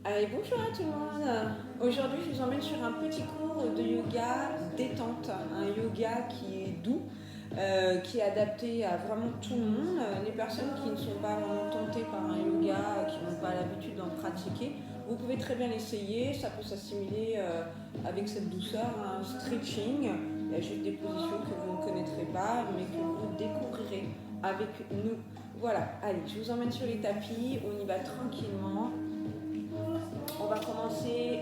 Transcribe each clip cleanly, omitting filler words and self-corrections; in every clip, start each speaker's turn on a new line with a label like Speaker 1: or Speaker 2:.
Speaker 1: Allez, bonjour à tout le monde. Aujourd'hui, je vous emmène sur un petit cours de yoga détente, un yoga qui est doux, qui est adapté à vraiment tout le monde. Les personnes qui ne sont pas vraiment tentées par un yoga, qui n'ont pas l'habitude d'en pratiquer, vous pouvez très bien l'essayer. Ça peut s'assimiler avec cette douceur à un stretching. Il y a juste des positions que vous ne connaîtrez pas, mais que vous découvrirez avec nous. Voilà, allez, je vous emmène sur les tapis, on y va tranquillement. On va commencer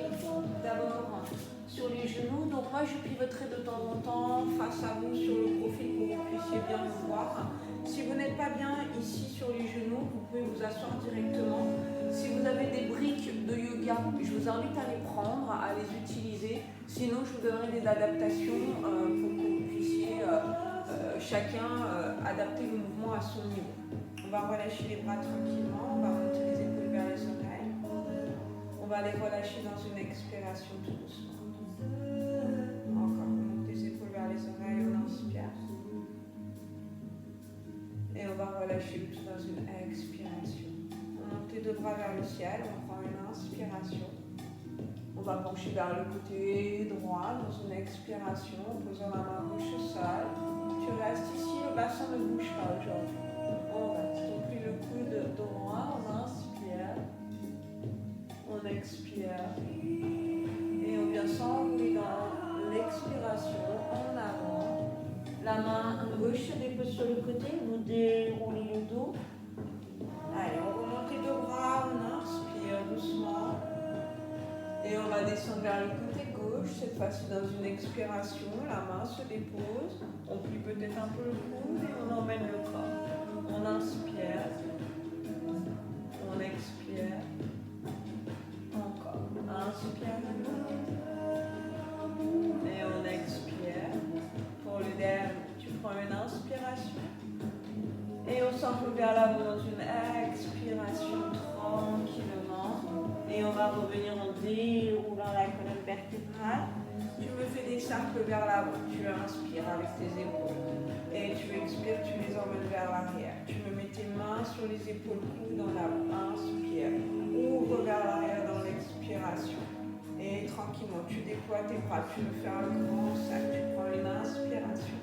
Speaker 1: d'abord sur les genoux. Donc moi je pivoterai de temps en temps face à vous sur le profil pour que vous puissiez bien me voir. Si vous n'êtes pas bien ici sur les genoux, vous pouvez vous asseoir directement. Si vous avez des briques de yoga, je vous invite à les prendre, à les utiliser. Sinon je vous donnerai des adaptations pour que vous puissiez chacun adapter le mouvement à son niveau. On va relâcher les bras tranquillement, on va monter les épaules vers les oreilles. On va les relâcher dans une expiration tout doucement. Encore, on monte les épaules vers les oreilles, on inspire. Et on va relâcher le tout dans une expiration. On monte les deux bras vers le ciel, on prend une inspiration. On va pencher vers le côté droit dans une expiration, en posant la main gauche au sol. Tu restes ici, le bassin ne bouge pas aujourd'hui. On reste, on plie le coude droit, on inspire. On expire et on vient s'enrouler dans l'expiration en avant. La main gauche se dépose sur le côté, vous déroulez le dos. Allez, on remonte les deux bras, on inspire doucement. Et on va descendre vers le côté gauche, cette fois-ci dans une expiration. La main se dépose, on plie peut-être un peu le coude et on emmène le corps. On inspire, on expire. Inspire et on expire. Pour le dernier, tu prends une inspiration et on s'enroule vers l'avant dans une expiration tranquillement. Et on va revenir en déroulant la colonne vertébrale. Tu me fais des cercles vers l'avant. Tu inspires avec tes épaules et tu expires, tu les emmènes vers l'arrière. Tu me mets tes mains sur les épaules, coudes en avant. Inspire, ouvre vers l'arrière dans l'expiration. Et tranquillement, tu déploies tes bras, tu me fais un grand cercle, tu prends une inspiration.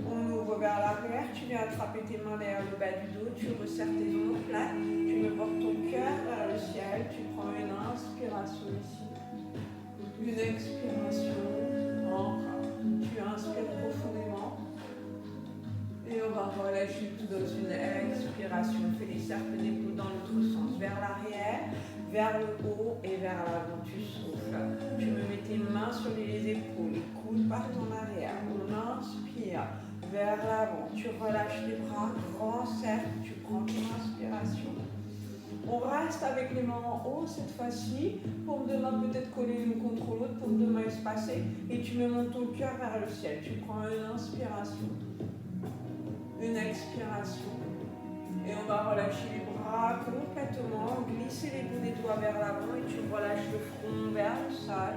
Speaker 1: On ouvre vers l'arrière, tu viens attraper tes mains derrière le bas du dos, tu resserres tes omoplates, tu me portes ton cœur vers le ciel, tu prends une inspiration ici, une expiration, encore. Tu inspires profondément et on va relâcher tout dans une expiration. On fait des cercles d'épaules dans l'autre sens, vers l'arrière, vers le haut et vers l'avant. Tu souffles. Tu me mets tes mains sur les épaules, les coudes partent en arrière. On inspire vers l'avant. Tu relâches les bras, grand cercle. Tu prends ton inspiration. On reste avec les mains en haut cette fois-ci. Paume de main peut-être collées l'une contre l'autre, paume de main espacée. Et tu me montes ton cœur vers le ciel. Tu prends une inspiration, une expiration. Et on va relâcher les bras complètement, glisser les bouts des doigts vers l'avant et tu relâches le front vers le sol.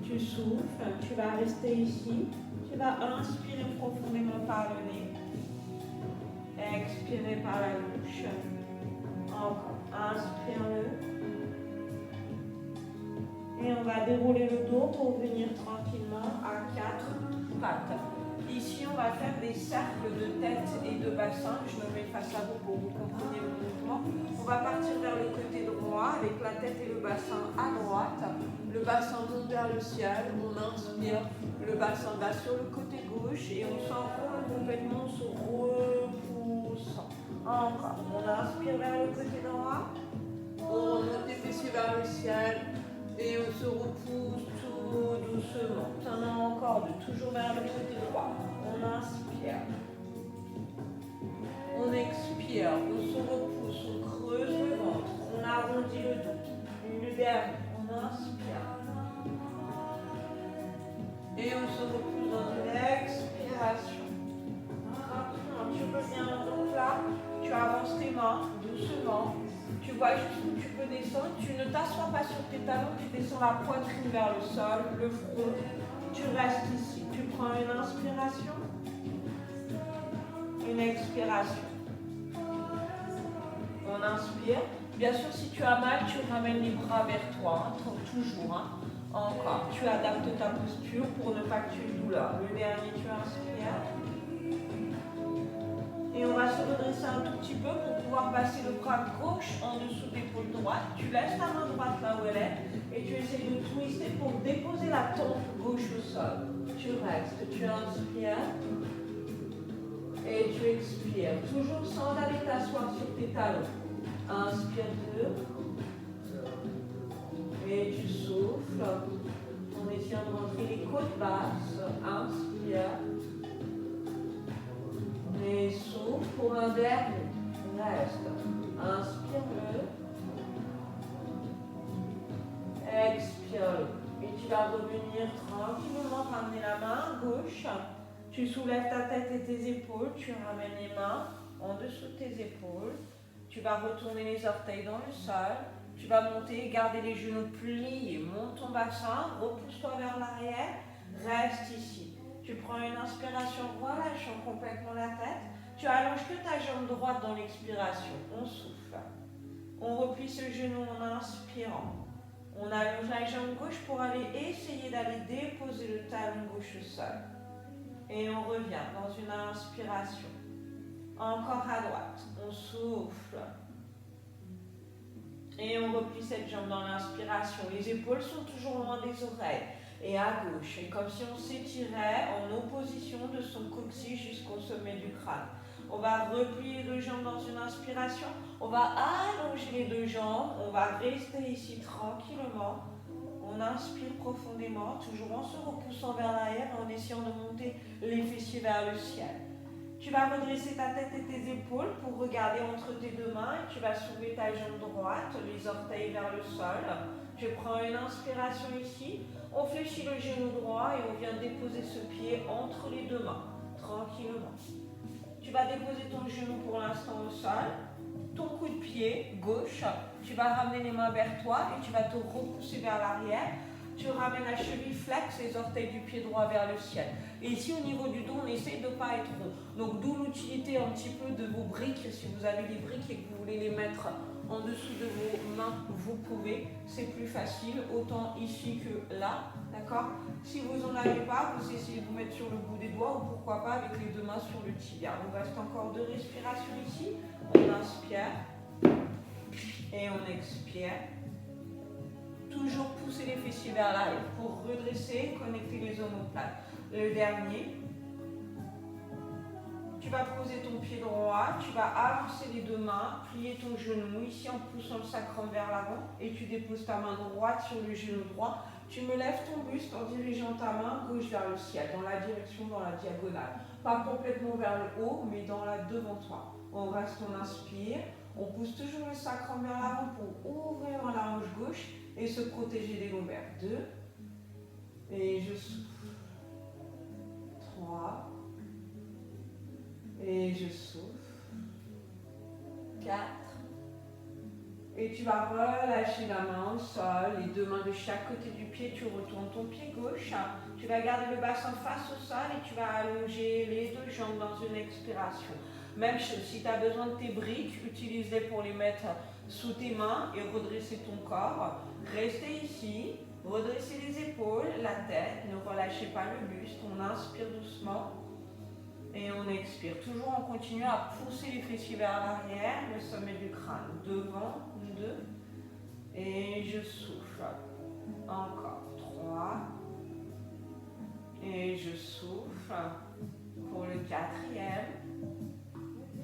Speaker 1: Tu souffles, tu vas rester ici. Tu vas inspirer profondément par le nez. Expirer par la bouche. Encore, inspire-le. Et on va dérouler le dos pour venir tranquillement à 4 pattes. Ici, on va faire des cercles de tête et de bassin. Je me mets face à vous pour que vous compreniez le mouvement. On va partir vers le côté droit avec la tête et le bassin à droite. Le bassin monte vers le ciel. On inspire. Le bassin va sur le côté gauche et on s'enroule complètement, on se repousse. Encore. On inspire vers le côté droit. On monte les fessiers vers le ciel et on se repousse tout doucement. Tenant encore de toujours vers le côté droit. On inspire. On expire. On se repousse. On creuse le ventre. On arrondit le dos. Le dernier. On inspire. Et on se repousse dans une expiration. Tranquillement. Tu peux bien. Donc là, tu avances tes mains doucement. Tu vois jusqu'où tu peux descendre. Tu ne t'assois pas sur tes talons. Tu descends la poitrine vers le sol, le front. Tu restes ici. Tu prends une inspiration. Une expiration. On inspire. Bien sûr, si tu as mal, tu ramènes les bras vers toi, hein, toujours. Hein. Encore. Tu adaptes ta posture pour ne pas que tu aies de douleur. Le dernier, tu inspires. Et on va se redresser un tout petit peu pour pouvoir passer le bras gauche en dessous de l'épaule droite. Tu laisses ta main droite là où elle est et tu essaies de twister pour déposer la tempe gauche au sol. Tu restes, tu inspires et tu expires. Toujours sans aller t'asseoir sur tes talons. Inspire 2 et tu souffles en essayant de rentrer les côtes basses. Inspire. Et souffle pour un dernier. Reste. Inspire-le. Expire-le. Et tu vas revenir tranquillement, ramener la main gauche. Tu soulèves ta tête et tes épaules. Tu ramènes les mains en dessous de tes épaules. Tu vas retourner les orteils dans le sol. Tu vas monter, garder les genoux pliés. Monte ton bassin. Repousse-toi vers l'arrière. Reste ici. Tu prends une inspiration, relâchant complètement la tête. Tu allonges que ta jambe droite dans l'expiration. On souffle. On replie ce genou en inspirant. On allonge la jambe gauche pour aller essayer d'aller déposer le talon gauche au sol. Et on revient dans une inspiration. Encore à droite. On souffle. Et on replie cette jambe dans l'inspiration. Les épaules sont toujours loin des oreilles. Et à gauche, et comme si on s'étirait en opposition de son coccyx jusqu'au sommet du crâne. On va replier les deux jambes dans une inspiration, on va allonger les deux jambes, on va rester ici tranquillement. On inspire profondément, toujours en se repoussant vers l'arrière, en essayant de monter les fessiers vers le ciel. Tu vas redresser ta tête et tes épaules pour regarder entre tes deux mains et tu vas soulever ta jambe droite, les orteils vers le sol. Je prends une inspiration ici. On fléchit le genou droit et on vient déposer ce pied entre les deux mains, tranquillement. Tu vas déposer ton genou pour l'instant au sol, ton coup de pied gauche, tu vas ramener les mains vers toi et tu vas te repousser vers l'arrière. Tu ramènes la cheville flex, les orteils du pied droit vers le ciel. Et ici au niveau du dos, on essaie de ne pas être rond. Donc d'où l'utilité un petit peu de vos briques, si vous avez des briques et que vous voulez les mettre en dessous de vos mains, vous pouvez, c'est plus facile, autant ici que là, d'accord? Si vous n'en avez pas, vous essayez de vous mettre sur le bout des doigts ou pourquoi pas avec les deux mains sur le tibia. Il nous reste encore 2 respirations ici. On inspire et on expire. Toujours pousser les fessiers vers l'arrière pour redresser, connecter les omoplates. Le dernier. Tu vas poser ton pied droit, tu vas avancer les deux mains, plier ton genou ici en poussant le sacrum vers l'avant et tu déposes ta main droite sur le genou droit. Tu me lèves ton buste en dirigeant ta main gauche vers le ciel, dans la direction, dans la diagonale. Pas complètement vers le haut, mais devant toi. On reste, on inspire, on pousse toujours le sacrum vers l'avant pour ouvrir la hanche gauche et se protéger des lombaires. 2, et je souffle. 3, et je souffle. 4. Et tu vas relâcher la main au sol, les deux mains de chaque côté du pied, tu retournes ton pied gauche. Tu vas garder le bassin face au sol et tu vas allonger les deux jambes dans une expiration. Même chose, si tu as besoin de tes briques, utilise-les pour les mettre sous tes mains et redresser ton corps. Restez ici, redressez les épaules, la tête, ne relâchez pas le buste, on inspire doucement. Et on expire, toujours en continuant à pousser les fessiers vers l'arrière, le sommet du crâne. Devant, 2. Et je souffle. Encore 3. Et je souffle pour le 4e.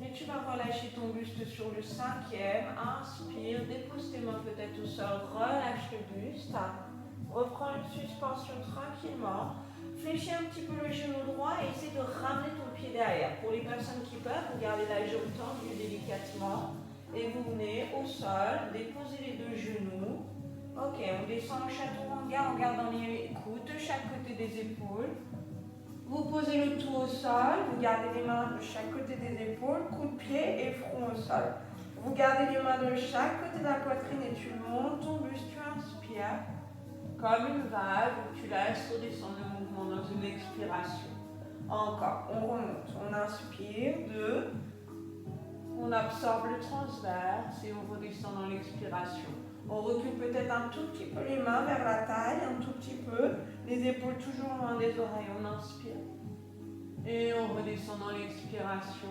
Speaker 1: Et tu vas relâcher ton buste sur le 5e. Inspire, dépose tes mains peut-être au sol, relâche le buste. Reprends une suspension tranquillement. Fléchis un petit peu le genou droit et essaie de ramener ton pied derrière. Pour les personnes qui peuvent, vous gardez la jambe tendue délicatement. Et vous venez au sol, déposez les deux genoux. Ok, on descend en chaturanga en gardant les coudes de chaque côté des épaules. Vous posez le tout au sol, vous gardez les mains de chaque côté des épaules, coup de pied et front au sol. Vous gardez les mains de chaque côté de la poitrine et tu montes ton buste, tu inspires. Comme une vague, tu laisses redescendre le mouvement dans une expiration. Encore, on remonte, on inspire, 2. On absorbe le transverse et on redescend dans l'expiration. On recule peut-être un tout petit peu les mains vers la taille, un tout petit peu. Les épaules toujours loin des oreilles. On inspire. Et on redescend dans l'expiration.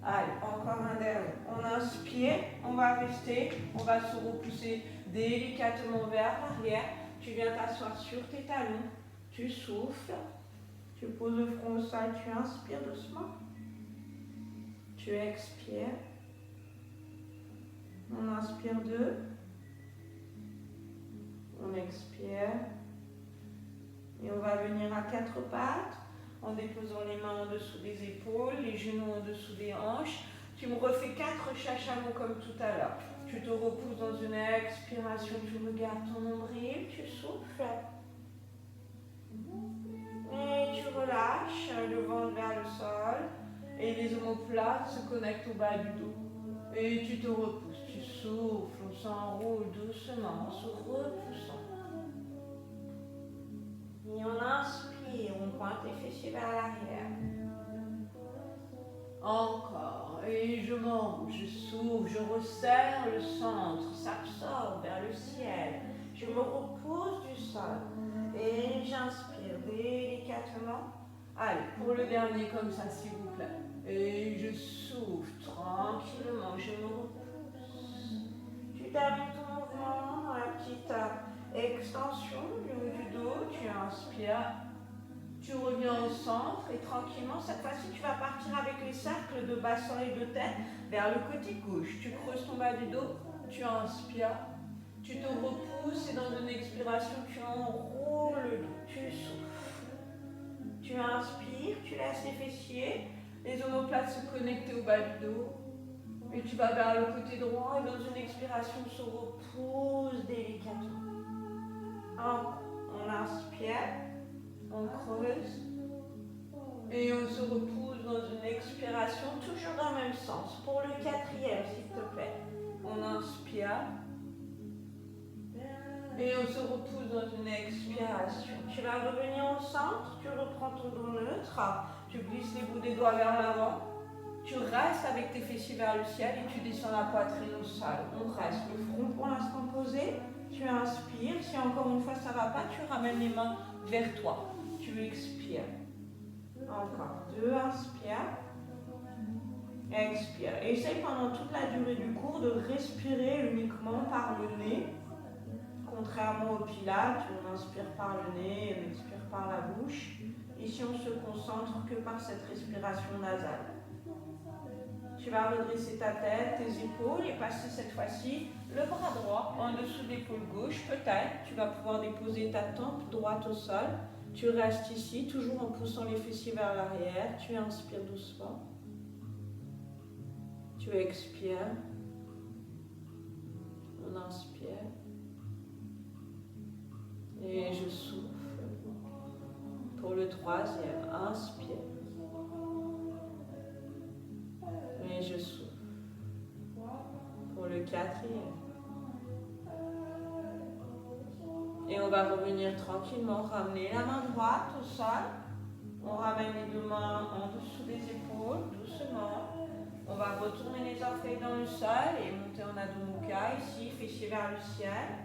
Speaker 1: Allez, encore un dernier. On inspire, on va rester, on va se repousser délicatement vers l'arrière. Tu viens t'asseoir sur tes talons. Tu souffles. Tu poses le front au sol. Tu inspires doucement. Tu expires. On inspire 2. On expire. Et on va venir à 4 pattes en déposant les mains en dessous des épaules, les genoux en dessous des hanches. Tu me refais 4 chachamons comme tout à l'heure. Tu te repousses dans une expiration. Tu regardes ton nombril. Tu souffles. Et tu relâches le ventre vers le sol. Et les omoplates se connectent au bas du dos. Et tu te repousses, tu souffles, on s'enroule doucement en se repoussant. Et on inspire, on pointe les fessiers vers l'arrière. Encore. Et je m'enroule, je souffle, je resserre le centre, s'absorbe vers le ciel. Je me repousse du sol. Et j'inspire délicatement. Allez, pour le dernier comme ça, s'il vous plaît. Et je souffle tranquillement, je me repousse. Tu termines ton mouvement dans la petite extension du haut du dos. Tu inspires, tu reviens au centre et tranquillement, cette fois-ci, tu vas partir avec les cercles de bassin et de tête vers le côté gauche. Tu creuses ton bas du dos, tu inspires, tu te repousses et dans une expiration, tu enroules le dos, tu souffles. Tu inspires, tu laisses les fessiers, les omoplates se connecter au bas du dos. Et tu vas vers le côté droit et dans une expiration, on se repose délicatement. On inspire, on creuse. Et on se repose dans une expiration, toujours dans le même sens. Pour le 4e, s'il te plaît. On inspire. Et on se repousse dans une expiration. Tu vas revenir au centre, tu reprends ton dos neutre, tu glisses les bouts des doigts vers l'avant, tu restes avec tes fessiers vers le ciel et tu descends la poitrine au sol. On reste le front pour l'instant posé, tu inspires, si encore une fois ça ne va pas, tu ramènes les mains vers toi, tu expires. Encore 2, inspire, expire. Essaye pendant toute la durée du cours de respirer uniquement par le nez. Contrairement au pilates, on inspire par le nez, on expire par la bouche. Ici, on se concentre que par cette respiration nasale. Tu vas redresser ta tête, tes épaules et passer cette fois-ci le bras droit en dessous de l'épaule gauche. Peut-être, tu vas pouvoir déposer ta tempe droite au sol. Tu restes ici, toujours en poussant les fessiers vers l'arrière. Tu inspires doucement. Tu expires. On inspire. Et je souffle. Pour le 3e, inspire. Et je souffle. Pour le 4e. Et on va revenir tranquillement, ramener la main droite au sol. On ramène les 2 mains en dessous des épaules, doucement. On va retourner les orteils dans le sol et monter en Adho Mukha, ici, fessiers vers le ciel.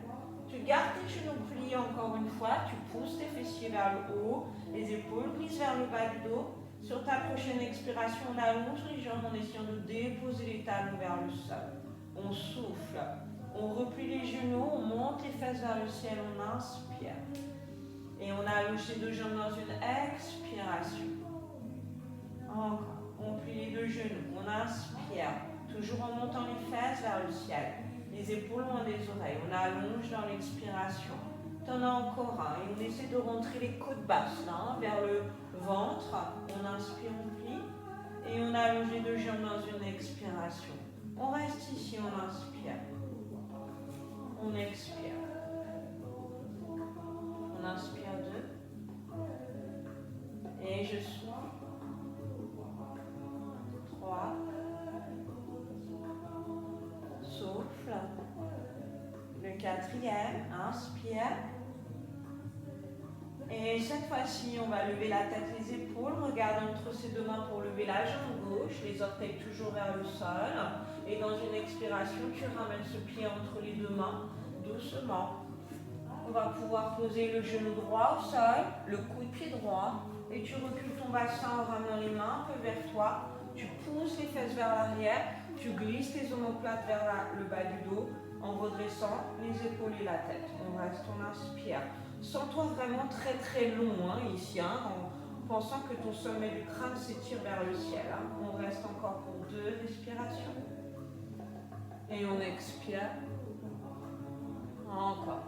Speaker 1: Tu gardes tes genoux pliés encore une fois, tu pousses tes fessiers vers le haut, les épaules glissent vers le bas du dos. Sur ta prochaine expiration, on allonge les jambes en essayant de déposer les talons vers le sol. On souffle, on replie les genoux, on monte les fesses vers le ciel, on inspire. Et on allonge les 2 jambes dans une expiration. Encore, on plie les 2 genoux, on inspire, toujours en montant les fesses vers le ciel. Les épaules loin des oreilles, on allonge dans l'expiration. T'en as encore un et on essaie de rentrer les côtes basses là, vers le ventre. On inspire, on plie et on allonge les 2 jambes dans une expiration. On reste ici, on inspire. On expire. On inspire 2. Et je souffle. 3. Souffle. Le 4e, inspire. Et cette fois-ci, on va lever la tête, les épaules, regarde entre ses deux mains pour lever la jambe gauche, les orteils toujours vers le sol. Et dans une expiration, tu ramènes ce pied entre les deux mains, doucement. On va pouvoir poser le genou droit au sol, le coude pied droit, et tu recules ton bassin en ramenant les mains un peu vers toi. Tu pousses les fesses vers l'arrière, tu glisses tes omoplates vers le bas du dos en redressant les épaules et la tête. On reste, on inspire. Sens-toi vraiment très très long ici, en pensant que ton sommet du crâne s'étire vers le ciel. On reste encore pour 2 respirations. Et on expire. Encore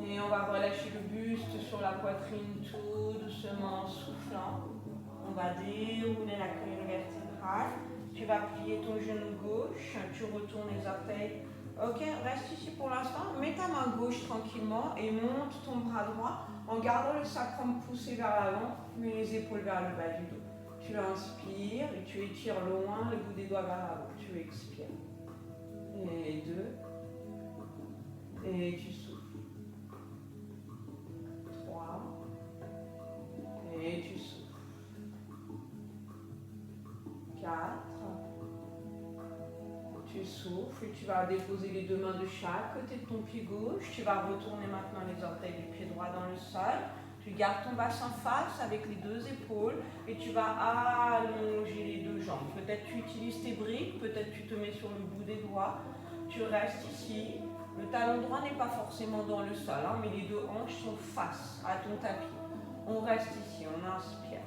Speaker 1: 1. Et on va relâcher le buste sur la poitrine tout doucement en soufflant. On va dérouler la colonne vertébrale. Tu vas plier ton genou gauche, tu retournes les orteils. Ok, reste ici pour l'instant. Mets ta main gauche tranquillement et monte ton bras droit en gardant le sacrum poussé vers l'avant, mais les épaules vers le bas du dos. Tu inspires et tu étires loin le bout des doigts vers l'avant. Tu expires. Et 2. Et tu souffles. 3. Et tu souffles. 4. Tu souffles et tu vas déposer les deux mains de chaque côté de ton pied gauche. Tu vas retourner maintenant les orteils du pied droit dans le sol. Tu gardes ton bassin face avec les 2 épaules et tu vas allonger les 2 jambes. Peut-être tu utilises tes briques, peut-être tu te mets sur le bout des doigts. Tu restes ici. Le talon droit n'est pas forcément dans le sol, mais les 2 hanches sont face à ton tapis. On reste ici, on inspire.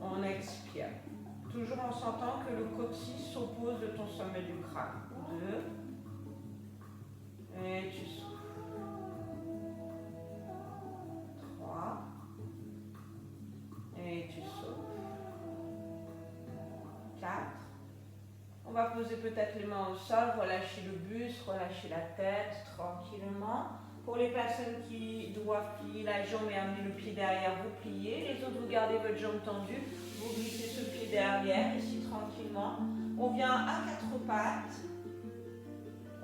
Speaker 1: On expire. Toujours en sentant que le coccyx s'oppose de ton sommet du crâne. 2. Et tu souffles. 3. Et tu souffles. 4. On va poser peut-être les mains au sol, relâcher le buste, relâcher la tête tranquillement. Pour les personnes qui doivent plier la jambe et amener le pied derrière, vous pliez. Les autres, vous gardez votre jambe tendue. Vous glissez ce pied derrière, ici tranquillement. On vient à 4 pattes.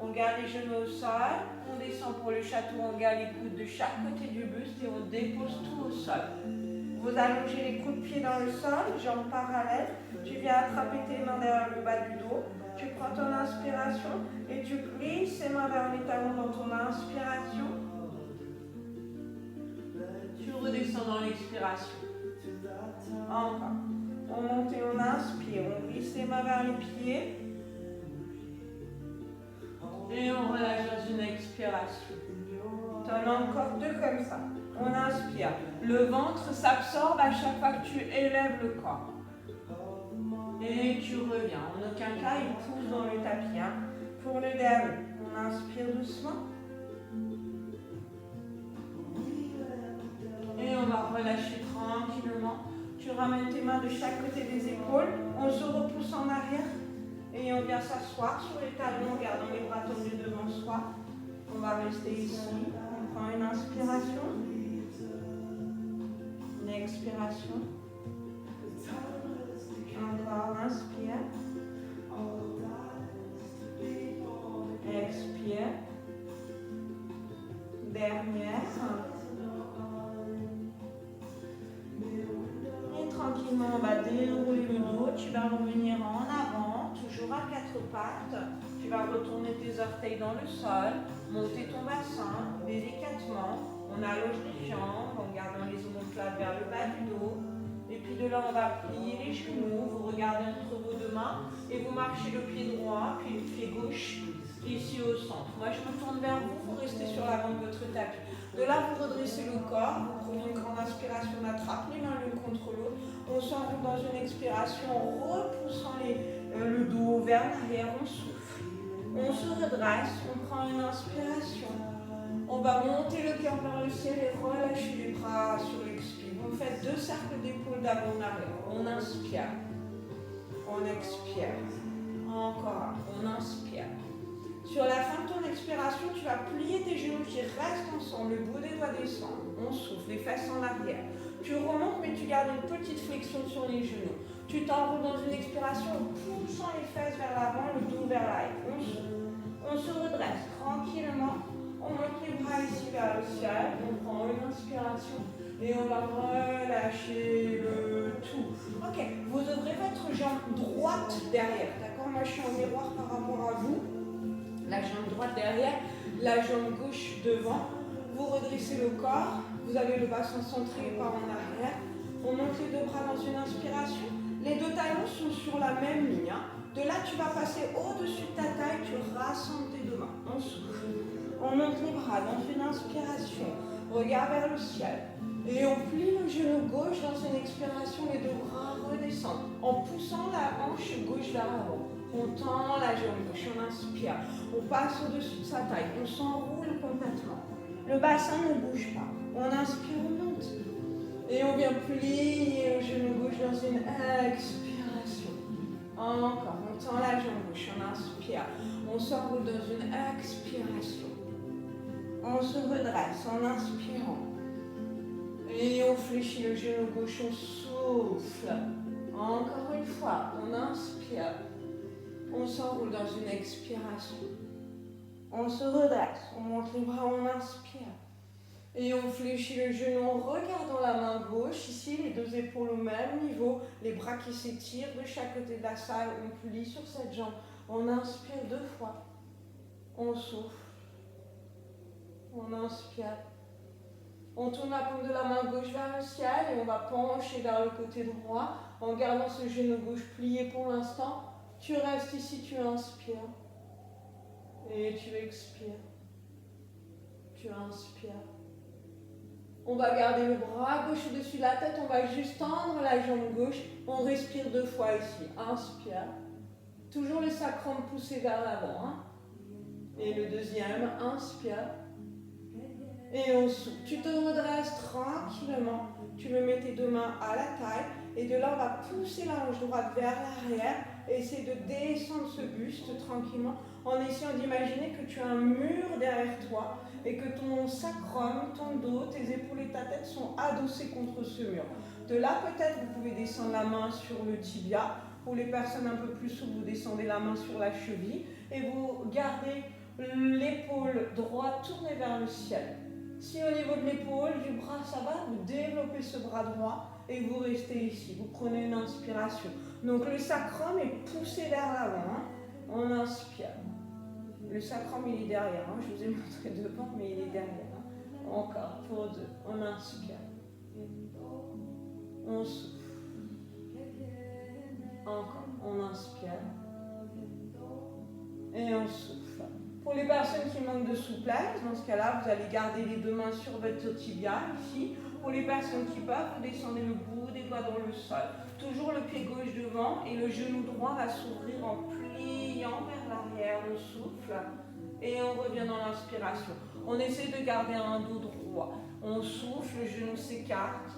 Speaker 1: On garde les genoux au sol. On descend pour le château. On garde les coudes de chaque côté du buste et on dépose tout au sol. Vous allongez les coudes de pied dans le sol, jambes parallèles. Tu viens attraper tes mains derrière le bas du dos. Tu prends ton inspiration et tu glisses tes mains vers les talons dans ton inspiration. Tu redescends dans l'expiration. Encore. On monte et on inspire. On glisse les mains vers les pieds. Et on relâche dans une expiration. Tu en as encore 2 comme ça. On inspire. Le ventre s'absorbe à chaque fois que tu élèves le corps. Et tu reviens. En aucun cas, il pousse dans le tapis. Pour le dernier, on inspire doucement. Et on va relâcher tranquillement. Tu ramènes tes mains de chaque côté des épaules. On se repousse en arrière. Et on vient s'asseoir sur les talons en gardant les bras tendus devant soi. On va rester ici. On prend une inspiration. Une expiration. Encore, inspire. Expire. Dernière. Et tranquillement, on va dérouler le dos. Tu vas revenir en avant, toujours à 4 pattes. Tu vas retourner tes orteils dans le sol, monter ton bassin délicatement. On allonge les jambes en gardant les omoplates vers le bas du dos. Et puis de là, on va plier les genoux, vous regardez entre vos 2 mains et vous marchez le pied droit, puis le pied gauche, ici au centre. Moi, je me tourne vers vous, vous restez sur l'avant de votre tapis. De là, vous redressez le corps, vous prenez une grande inspiration, on attrape les mains l'une contre l'autre. On s'enroule dans une expiration en repoussant le dos vers l'arrière, on souffle. On se redresse, on prend une inspiration. On va monter le cœur vers le ciel et relâcher les bras sur l'expire. Vous faites 2 cercles d'épaules d'avant en arrière. On inspire. On expire. Encore. On inspire. Sur la fin de ton expiration, tu vas plier tes genoux qui restent ensemble. Le bout des doigts descend. On souffle. Les fesses en arrière. Tu remontes, mais tu gardes une petite flexion sur les genoux. Tu t'enroules dans une expiration en poussant les fesses vers l'avant, le dos vers l'arrière. On se redresse tranquillement. On monte les bras ici vers inspiration. Et on va relâcher le tout. Ok, vous devrez votre jambe droite derrière. D'accord? Moi, je suis en miroir par rapport à vous. La jambe droite derrière, la jambe gauche devant. Vous redressez le corps. Vous avez le bassin centré par en arrière. On monte les deux bras dans une inspiration. Les deux talons sont sur la même ligne. Hein. De là, tu vas passer au-dessus de ta taille. Tu rassembles tes deux mains. On souffle. On monte les bras dans une inspiration. Regard vers le ciel. Et on plie le genou gauche dans une expiration. Les deux bras redescendent. En poussant la hanche gauche vers l'avant. On tend la jambe gauche. On inspire. On passe au-dessus de sa taille. On s'enroule complètement. Le bassin ne bouge pas. On inspire, on monte. Et on vient plier le genou gauche dans une expiration. Encore, on tend la jambe gauche, on inspire. On s'enroule dans une expiration. On se redresse en inspirant. Et on fléchit le genou gauche, on souffle. Encore une fois, on inspire. On s'enroule dans une expiration. On se redresse, on monte les bras, on inspire. Et on fléchit le genou en regardant la main gauche. Ici, les deux épaules au même niveau. Les bras qui s'étirent de chaque côté de la salle. On plie sur cette jambe. On inspire 2 fois. On souffle. On inspire. On tourne la paume de la main gauche vers le ciel et on va pencher vers le côté droit en gardant ce genou gauche plié pour l'instant. Tu restes ici, tu inspires. Et tu expires. Tu inspires. On va garder le bras gauche au-dessus de la tête, on va juste tendre la jambe gauche. On respire 2 fois ici. Inspire. Toujours le sacrum poussé vers l'avant. Hein. Et le deuxième, inspire. Et on souffle. Tu te redresses tranquillement. Tu me mets tes 2 mains à la taille. Et de là, on va pousser la hanche droite vers l'arrière. Et essayer de descendre ce buste tranquillement en essayant d'imaginer que tu as un mur derrière toi et que ton sacrum, ton dos, tes épaules et ta tête sont adossés contre ce mur. De là, peut-être, vous pouvez descendre la main sur le tibia. Pour les personnes un peu plus souples, vous descendez la main sur la cheville et vous gardez l'épaule droite tournée vers le ciel. Si au niveau de l'épaule, du bras, ça va, vous développez ce bras droit et vous restez ici. Vous prenez une inspiration. Donc le sacrum est poussé vers l'avant. Hein. On inspire. Le sacrum, il est derrière. Hein. Je vous ai montré devant, mais il est derrière. Hein. Encore, pour 2. On inspire. On souffle. Encore, on inspire. Et on souffle. Pour les personnes qui manquent de souplesse, dans ce cas-là, vous allez garder les 2 mains sur votre tibia, ici. Pour les personnes qui peuvent, vous descendez le bout des doigts dans le sol. Toujours le pied gauche devant et le genou droit va s'ouvrir en pliant vers l'arrière, le souffle. Et on revient dans l'inspiration. On essaie de garder un dos droit. On souffle, le genou s'écarte.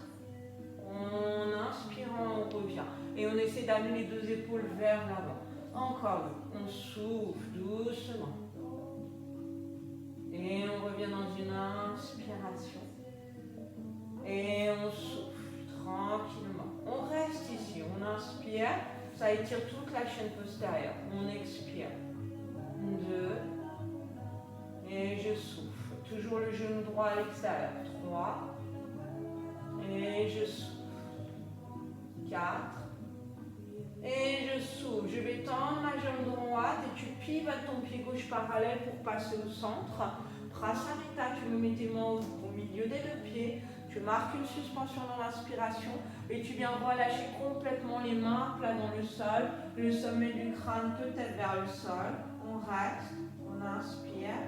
Speaker 1: En inspirant, on revient. Et on essaie d'amener les 2 épaules vers l'avant. Encore, on souffle doucement. Et on revient dans une inspiration. Et on souffle tranquillement. On reste ici, on inspire. Ça étire toute la chaîne postérieure. On expire. 2. Et je souffle. Toujours le genou droit à l'extérieur. 3. Et je souffle. 4. Et je souffle. Je vais tendre ma jambe droite et tu pivotes ton pied gauche parallèle pour passer au centre. Prasarita, tu me mets tes mains au milieu des 2 pieds. Tu marques une suspension dans l'inspiration et tu viens relâcher complètement les mains plats dans le sol. Le sommet du crâne peut-être vers le sol. On reste, on inspire,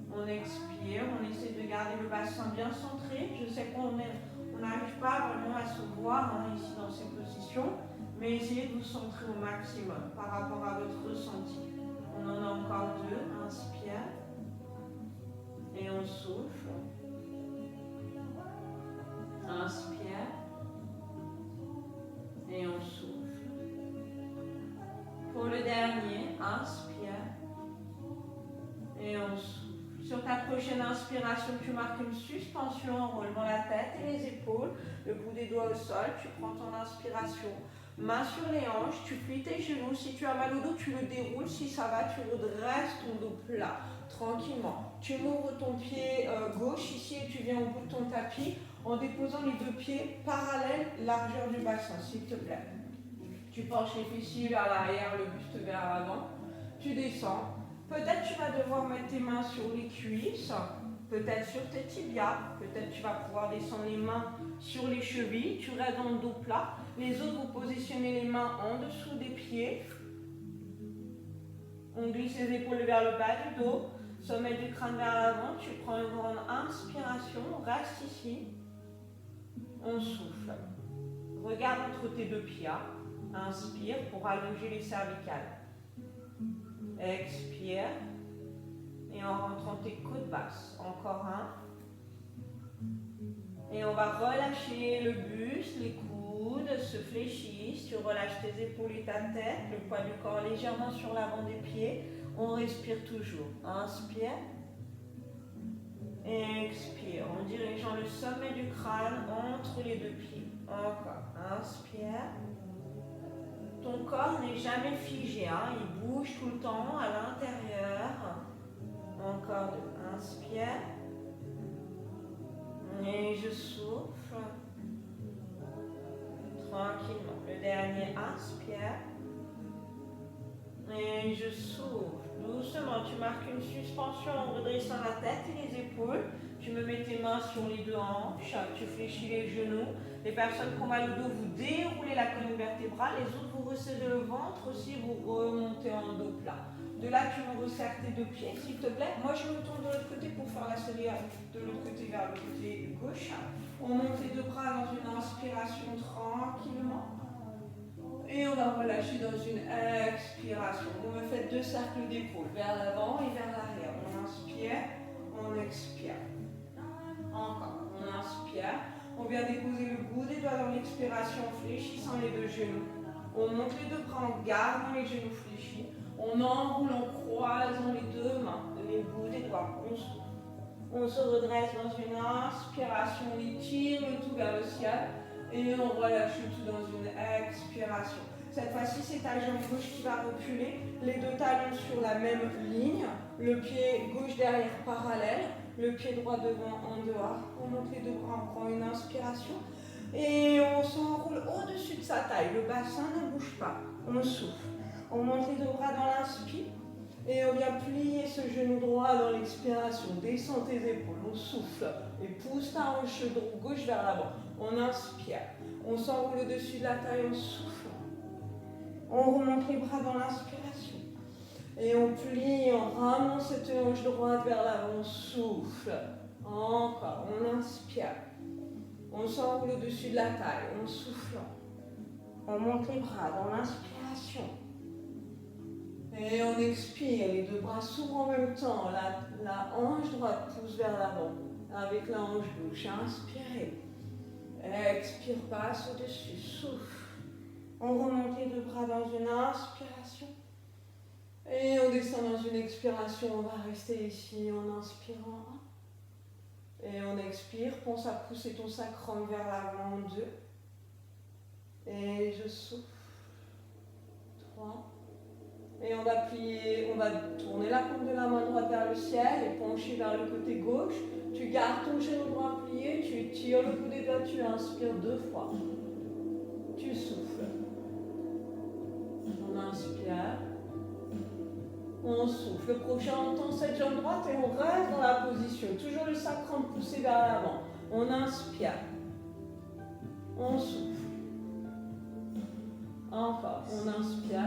Speaker 1: on expire. On essaie de garder le bassin bien centré. Je sais qu'on n'arrive pas vraiment à se voir ici dans ces positions. Mais essayez de vous centrer au maximum par rapport à votre ressenti. On en a encore 2. Inspire. Et on souffle. Inspire. Et on souffle. Pour le dernier, inspire. Et on souffle. Sur ta prochaine inspiration, tu marques une suspension en relevant la tête et les épaules, le bout des doigts au sol. Tu prends ton inspiration. Main sur les hanches, tu plies tes genoux. Si tu as mal au dos, tu le déroules. Si ça va, tu redresses ton dos plat, tranquillement. Tu m'ouvres ton pied gauche ici et tu viens au bout de ton tapis en déposant les deux pieds parallèles, largeur du bassin, s'il te plaît. Tu penches les fessiers vers l'arrière, le buste vers l'avant. Tu descends. Peut-être tu vas devoir mettre tes mains sur les cuisses, peut-être sur tes tibias, peut-être tu vas pouvoir descendre les mains sur les chevilles. Tu restes dans le dos plat. Les autres, vous positionnez les mains en dessous des pieds. On glisse les épaules vers le bas du dos, sommet du crâne vers l'avant. Tu prends une grande inspiration, reste ici. On souffle. Regarde entre tes deux pieds. Inspire pour allonger les cervicales. Expire. Et en rentrant tes côtes basses. Encore un. Et on va relâcher le buste, les coudes se fléchissent. Tu relâches tes épaules et ta tête. Le poids du corps légèrement sur l'avant des pieds. On respire toujours. Inspire. Expire. En dirigeant le sommet du crâne entre les deux pieds. Encore. Inspire. Ton corps n'est jamais figé, hein? Il bouge tout le temps à l'intérieur. Encore deux. Inspire. Et je souffle. Tranquillement. Le dernier, inspire. Et je souffle. Doucement, tu marques une suspension en redressant la tête et les épaules. Tu me mets tes mains sur les deux hanches. Tu fléchis les genoux. Les personnes qui ont mal au dos, vous déroulez la colonne vertébrale. Les autres, vous resserrez le ventre aussi. Vous remontez en dos plat. De là, tu me resserres tes deux pieds, s'il te plaît. Moi, je me tourne de l'autre côté pour faire la série de l'autre côté vers le côté gauche. On monte les deux bras dans une inspiration tranquillement. Et on va relâcher dans une expiration. Vous me faites deux cercles d'épaule vers l'avant et vers l'arrière. On inspire, on expire. Encore, on inspire. On vient déposer le bout des doigts dans l'expiration en fléchissant les deux genoux. On monte les deux bras en gardant les genoux fléchis. On enroule en croisant les deux mains, les bouts des doigts. On souffle. On se redresse dans une inspiration. On étire le tout vers le ciel. Et on relâche le tout dans une expiration. Cette fois-ci, c'est ta jambe gauche qui va reculer. Les deux talons sur la même ligne. Le pied gauche derrière parallèle. Le pied droit devant en dehors. On monte les deux bras, on prend une inspiration. Et on s'enroule au-dessus de sa taille. Le bassin ne bouge pas. On souffle. On monte les deux bras dans l'inspire. Et on vient plier ce genou droit dans l'expiration. Descends tes épaules. On souffle. Et pousse ta hanche gauche vers l'avant. On inspire. On s'enroule au-dessus de la taille. On souffle. On remonte les bras dans l'inspiration. Et on plie, on ramène cette hanche droite vers l'avant. On souffle. Encore. On inspire. On s'enroule au-dessus de la taille. On souffle. On monte les bras dans l'inspiration. Et on expire, les deux bras s'ouvrent en même temps. La hanche droite pousse vers l'avant. Avec la hanche gauche, inspirez. Expire, passe au-dessus, souffle. On remonte les deux bras dans une inspiration. Et on descend dans une expiration. On va rester ici en inspirant. Et on expire. Pense à pousser ton sacrum vers l'avant. 2. Et je souffle. 3. Et on va plier, on va tourner la paume de la main droite vers le ciel et pencher vers le côté gauche. Tu gardes ton genou droit plié, tu étires le bout des doigts, tu inspires 2 fois. Tu souffles. On inspire. On souffle. Le prochain, on tend cette jambe droite et on reste dans la position. Toujours le sacrum poussé vers l'avant. On inspire. On souffle. Encore. On inspire.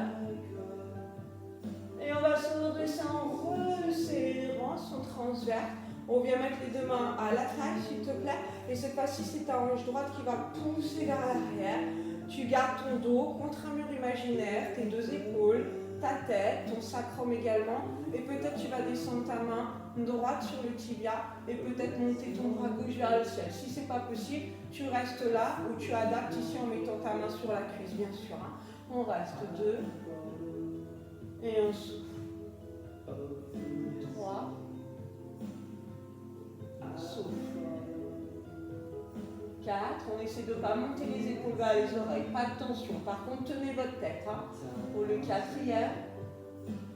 Speaker 1: Et on va se redresser en resserrant son transverse. On vient mettre les deux mains à la taille, s'il te plaît. Et cette fois-ci, c'est ta hanche droite qui va pousser vers l'arrière. Tu gardes ton dos contre un mur imaginaire, tes deux épaules, ta tête, ton sacrum également. Et peut-être tu vas descendre ta main droite sur le tibia et peut-être monter ton bras gauche vers le ciel. Si ce n'est pas possible, tu restes là ou tu adaptes ici en mettant ta main sur la cuisse, bien sûr. On reste 2. Et on souffle. 3. Souffle. 4. On essaie de ne pas monter les épaules vers les oreilles, pas de tension. Par contre, tenez votre tête. Hein, pour le 4e.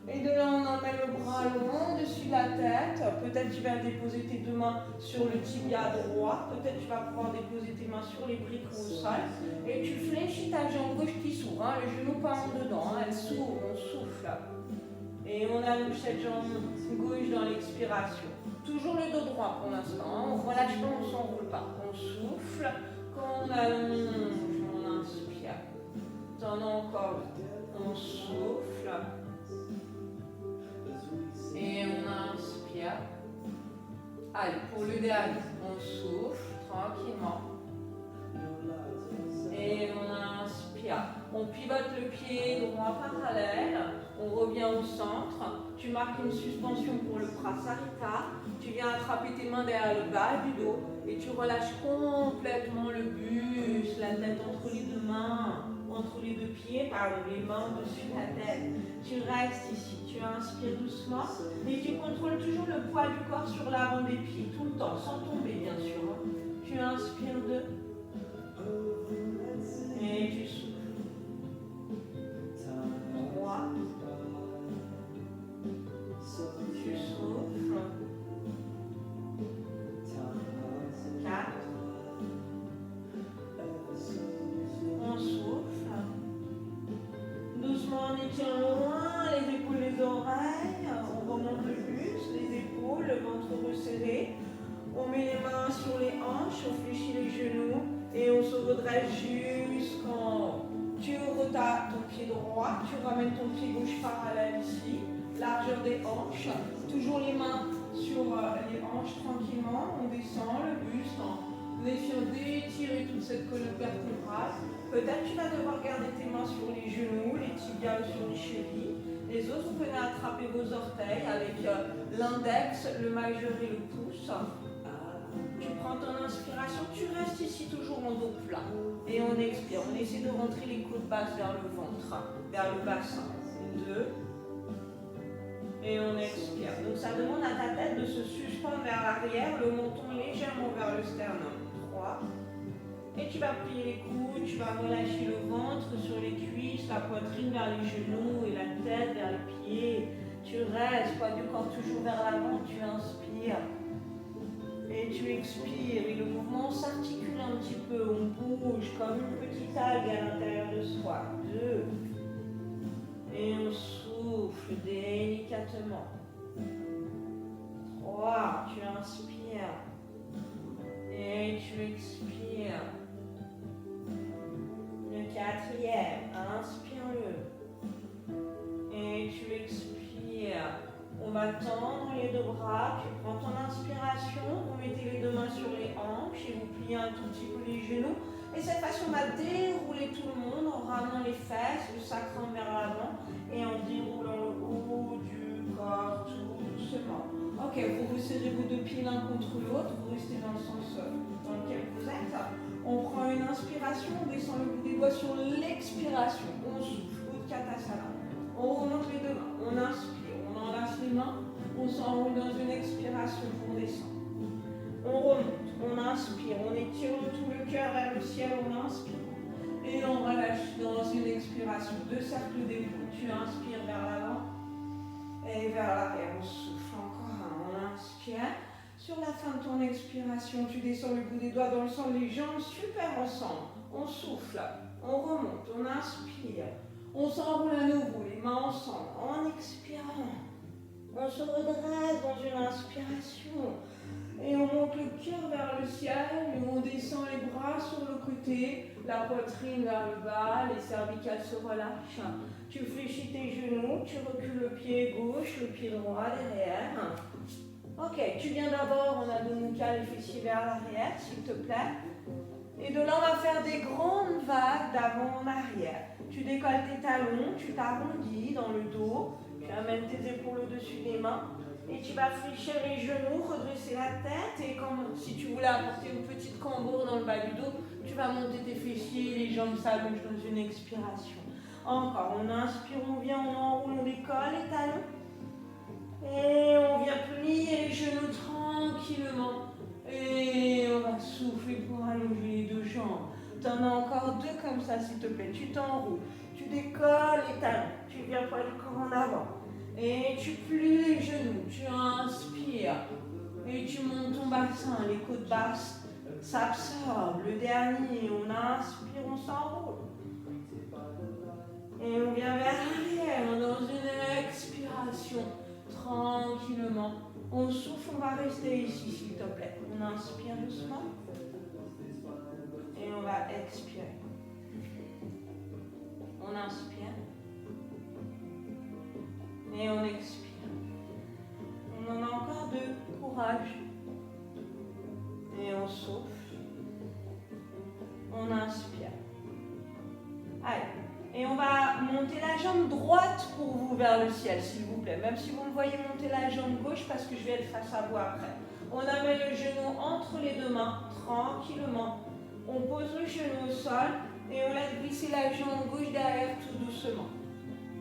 Speaker 1: Et de là, on emmène le bras long dessus de la tête. Peut-être tu vas déposer tes 2 mains sur le tibia droit. Peut-être tu vas pouvoir déposer tes mains sur les briques ou au sol. Et tu fléchis ta jambe gauche qui s'ouvre. Hein, le genou pas en dedans. Hein, elle s'ouvre, on souffle. Et on allonge cette jambe gauche dans l'expiration. Toujours le dos droit pour l'instant. Hein, on ne relâche pas, on ne s'enroule pas. On souffle. Quand on allonge, on inspire. Tendons encore. On souffle. Et on inspire. Allez, pour le dernier, on souffle tranquillement. Et on inspire. On pivote le pied droit parallèle. On revient au centre. Tu marques une suspension pour le prasarita. Tu viens attraper tes mains derrière le bas du dos. Et tu relâches complètement le buste, la tête entre les 2 mains. Entre les 2 pieds, pardon, les mains au-dessus de la tête. Tu restes ici, tu inspires doucement et tu contrôles toujours le poids du corps sur l'avant des pieds, tout le temps, sans tomber bien sûr. Hein. Tu inspires 2 et tu souffles. 3. Tu souffles. 4. On souffle. Doucement, on étire loin les épaules, les oreilles. On remonte le buste, les épaules, le ventre resserré. On met les mains sur les hanches, on fléchit les genoux et on se redresse jusqu'en haut. Tu ouvres ton pied droit, tu ramènes ton pied gauche parallèle ici, largeur des hanches. Toujours les mains sur les hanches tranquillement. On descend le buste en essayant d'étirer toute cette colonne vertébrale. Peut-être tu vas devoir garder tes mains sur les genoux, les tibias sur les chevilles. Les autres, vous pouvez attraper vos orteils avec l'index, le majeur et le pouce. Tu prends ton inspiration, tu restes ici toujours en dos plat. Et on expire. On essaie de rentrer les côtes basses vers le ventre, vers le bassin. 2. Et on expire. Donc ça demande à ta tête de se suspendre vers l'arrière, le menton légèrement vers le sternum. 3. Et tu vas plier les coudes, tu vas relâcher le ventre sur les cuisses, la poitrine vers les genoux et la tête vers les pieds. Tu restes, poids du corps toujours vers l'avant, tu inspires. Et tu expires. Et le mouvement s'articule un petit peu, on bouge comme une petite algue à l'intérieur de soi. 2. Et on souffle délicatement. 3. Tu inspires. Et tu expires. Le 4e, inspire-le. Et tu expires. On va tendre les 2 bras. Tu prends ton inspiration. Vous mettez les 2 mains sur les hanches et vous pliez un tout petit peu les genoux. Et cette fois-ci, on va dérouler tout le monde en ramenant les fesses, le sacrum vers l'avant et en déroulant le haut du corps tout doucement. Ok, vous resserrez vos 2 pieds l'un contre l'autre. Vous restez dans le sens dans lequel vous êtes. On prend une inspiration, on descend le bout des doigts sur l'expiration. On souffle, Utkatasana. On remonte les 2 mains, on inspire, on enlace les mains, on s'enroule dans une expiration pour descendre. On remonte, on inspire, on étire tout le cœur vers le ciel, on inspire. Et on relâche dans une expiration. 2 cercles d'épaules. Tu inspires vers l'avant et vers l'arrière. On souffle encore, on inspire. Sur la fin de ton expiration, tu descends le bout des doigts dans le sang, les jambes super ensemble. On souffle, on remonte, on inspire. On s'enroule à nouveau, les mains ensemble, en expirant. On se redresse dans une inspiration. Et on monte le cœur vers le ciel, et on descend les bras sur le côté, la poitrine vers le bas, les cervicales se relâchent. Tu fléchis tes genoux, tu recules le pied gauche, le pied droit derrière. Ok, tu viens d'abord en Adho Mukha, les fessiers vers l'arrière, s'il te plaît. Et de là, on va faire des grandes vagues d'avant en arrière. Tu décolles tes talons, tu t'arrondis dans le dos, tu amènes tes épaules au-dessus des mains. Et tu vas fléchir les genoux, redresser la tête. Et comme si tu voulais apporter une petite cambour dans le bas du dos, tu vas monter tes fessiers, les jambes s'allongent dans une expiration. Encore, on inspire, on vient, on enroule, on décolle les talons. Et on vient plier les genoux tranquillement. Et on va souffler pour allonger les 2 jambes. te plaît. Tu t'enroules, tu décolles les talons, tu viens pas le corps en avant. Et tu plies les genoux, tu inspires. Et tu montes ton bassin, les côtes basses s'absorbent. Le dernier, on inspire, on s'enroule. Et on vient vers l'arrière dans une expiration, tranquillement. On souffle, on va rester ici s'il te plaît. On inspire doucement. Et on va expirer. On inspire. Et on expire. On en a encore deux. Courage. Et on souffle. On inspire. Allez. Et on va monter la jambe droite pour vous vers le ciel, s'il vous plaît. Même si vous me voyez monter la jambe gauche, parce que je vais être face à vous après. On amène le genou entre les deux mains, tranquillement. On pose le genou au sol et on laisse glisser la jambe gauche derrière tout doucement.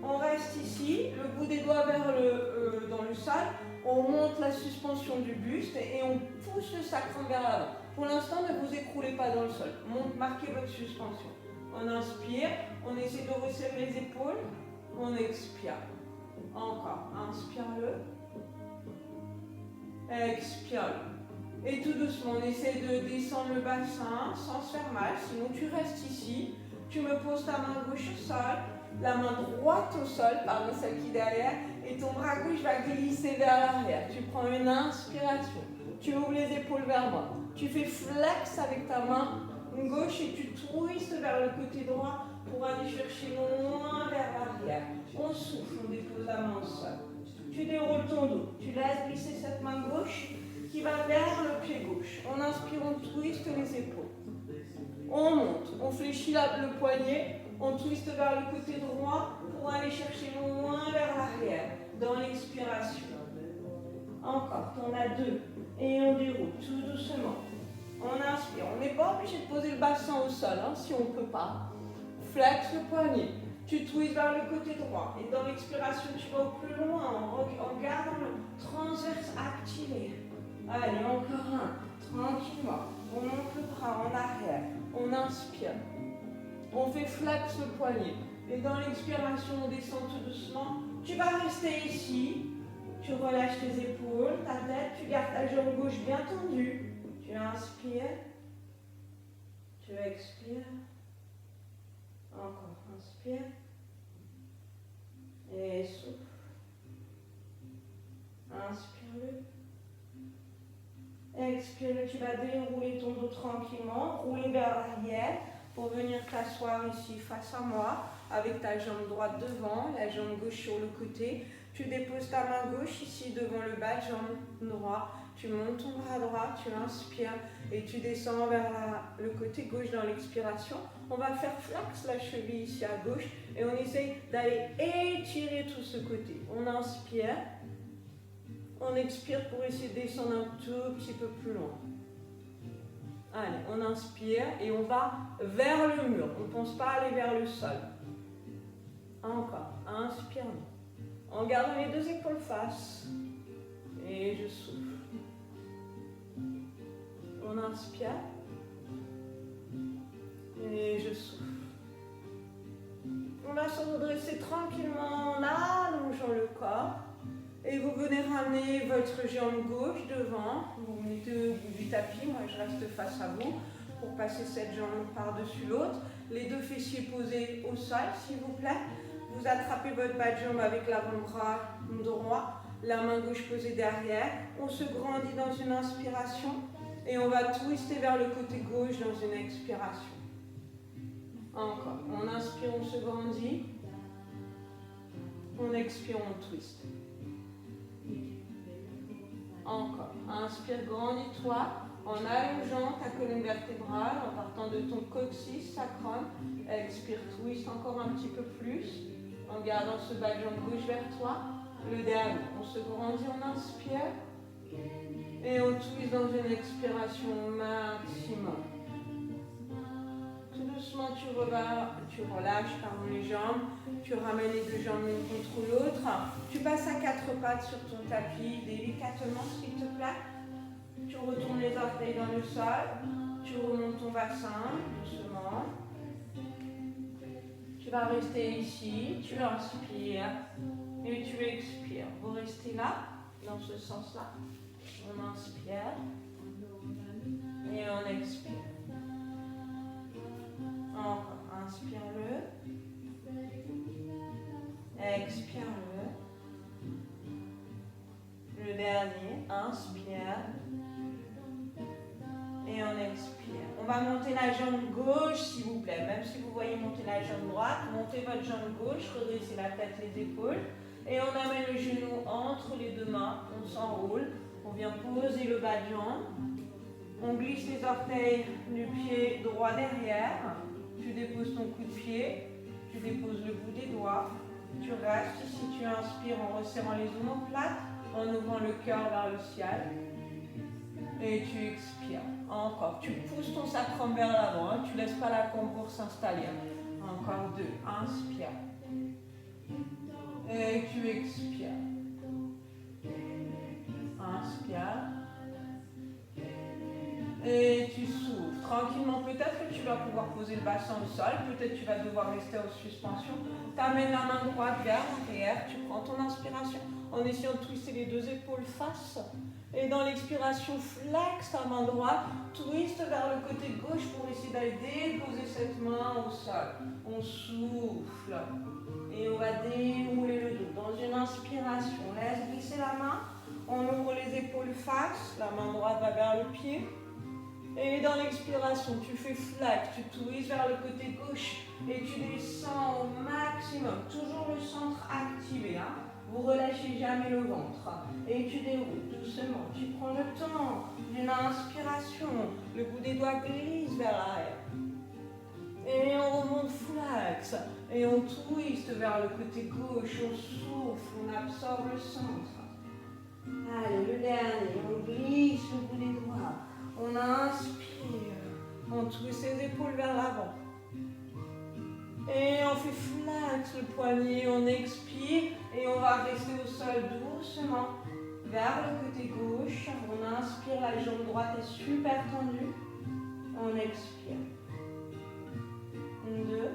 Speaker 1: On reste ici, le bout des doigts dans le sol. On monte la suspension du buste et on pousse le sacrum vers l'avant. Pour l'instant, ne vous écroulez pas dans le sol. Marquez votre suspension. On inspire, on essaie de resserrer les épaules, on expire. Encore, inspire-le, expire-le. Et tout doucement, on essaie de descendre le bassin sans se faire mal, sinon tu restes ici, tu me poses ta main gauche au sol, la main droite au sol, pardon, celle qui est derrière, et ton bras gauche va glisser vers l'arrière. Tu prends une inspiration, tu ouvres les épaules vers moi, tu fais flex avec ta main gauche et tu twistes vers le côté droit pour aller chercher loin vers l'arrière. On souffle, on dépose la main au sol. Tu déroules ton dos, tu laisses glisser cette main gauche qui va vers le pied gauche. On inspire, on twiste les épaules. On monte, on fléchit le poignet, on twiste vers le côté droit pour aller chercher loin vers l'arrière dans l'expiration. Encore, on a deux et on déroule tout doucement. On inspire, on n'est pas obligé de poser le bassin au sol, hein, si on ne peut pas. Flex le poignet, tu twists vers le côté droit. Et dans l'expiration, tu vas au plus loin en gardant le transverse activé. Allez, encore un, tranquillement. On monte le bras en arrière, on inspire. On fait flex le poignet. Et dans l'expiration, on descend tout doucement. Tu vas rester ici. Tu relâches tes épaules, ta tête, tu gardes ta jambe gauche bien tendue. Tu inspires, tu expires, encore, inspire, et souffle, inspire-le, expire-le, tu vas dérouler ton dos tranquillement, rouler vers l'arrière pour venir t'asseoir ici face à moi, avec ta jambe droite devant, la jambe gauche sur le côté, tu déposes ta main gauche ici devant le bas de jambe droite. Tu montes ton bras droit, tu inspires et tu descends vers le côté gauche dans l'expiration. On va faire flex la cheville ici à gauche et on essaye d'aller étirer tout ce côté. On inspire, on expire pour essayer de descendre un tout petit peu plus loin. Allez, on inspire et on va vers le mur. On ne pense pas aller vers le sol. Encore, inspire en gardant les deux épaules face et je souffle. On inspire et je souffle. On va se redresser tranquillement en allongeant le corps et vous venez ramener votre jambe gauche devant. Vous mettez au bout du tapis, moi je reste face à vous pour passer cette jambe par-dessus l'autre. Les deux fessiers posés au sol s'il vous plaît. Vous attrapez votre bas de jambe avec l'avant-bras droit, la main gauche posée derrière. On se grandit dans une inspiration. Et on va twister vers le côté gauche dans une expiration. Encore. On inspire, on se grandit. On expire, on twist. Encore. Inspire, grandis-toi en allongeant ta colonne vertébrale, en partant de ton coccyx, sacrum. Expire, twist encore un petit peu plus, en gardant ce bas de jambe gauche vers toi. Le dernier. On se grandit, on inspire. Et on twist dans une expiration maximum. Tout doucement, tu relâches les jambes. Tu ramènes les deux jambes l'une contre l'autre. Tu passes à quatre pattes sur ton tapis, délicatement s'il te plaît. Tu retournes les orteils dans le sol. Tu remontes ton bassin doucement. vas rester ici, tu inspires et tu expires. Vous restez là, dans ce sens-là. On inspire et on expire. Encore, inspire-le. Expire-le. Le dernier, inspire. Et on expire. On va monter la jambe gauche, s'il vous plaît. Même si vous voyez monter la jambe droite, montez votre jambe gauche, redressez la tête, les épaules. Et on amène le genou entre les deux mains. On s'enroule. On vient poser le bas de jambe. On glisse les orteils du pied droit derrière. Tu déposes ton coup de pied. Tu déposes le bout des doigts. Tu restes ici. Tu inspires en resserrant les omoplates, en ouvrant le cœur vers le ciel. Et tu expires. Encore. Tu pousses ton sacrum vers l'avant. Tu ne laisses pas la cambourre s'installer. Encore 2. Inspire. Et tu expires. Inspire. Et tu souffles. Tranquillement, peut-être que tu vas pouvoir poser le bassin au sol. Peut-être que tu vas devoir rester en suspension. Tu amènes la main droite vers l'arrière. Tu prends ton inspiration en essayant de twister les deux épaules face. Et dans l'expiration, flex ta main droite. Twist vers le côté gauche pour essayer d'aller déposer cette main au sol. On souffle. Et on va dérouler le dos. Dans une inspiration, on laisse glisser la main. On ouvre les épaules face. La main droite va vers le pied. Et dans l'expiration, tu fais flex, tu twists vers le côté gauche et tu descends au maximum. Toujours le centre activé. Hein. Vous relâchez jamais le ventre. Et tu déroules doucement. Tu prends le temps d'une inspiration. Le bout des doigts glisse vers l'arrière. Et on remonte flex. Et on twist vers le côté gauche. On souffle, on absorbe le centre. Allez, le dernier. On glisse le bout des doigts. On inspire. On twist les épaules vers l'avant. Et on fait flex le poignet. On expire. Et on va rester au sol doucement. Vers le côté gauche. On inspire. La jambe droite est super tendue. On expire. 2.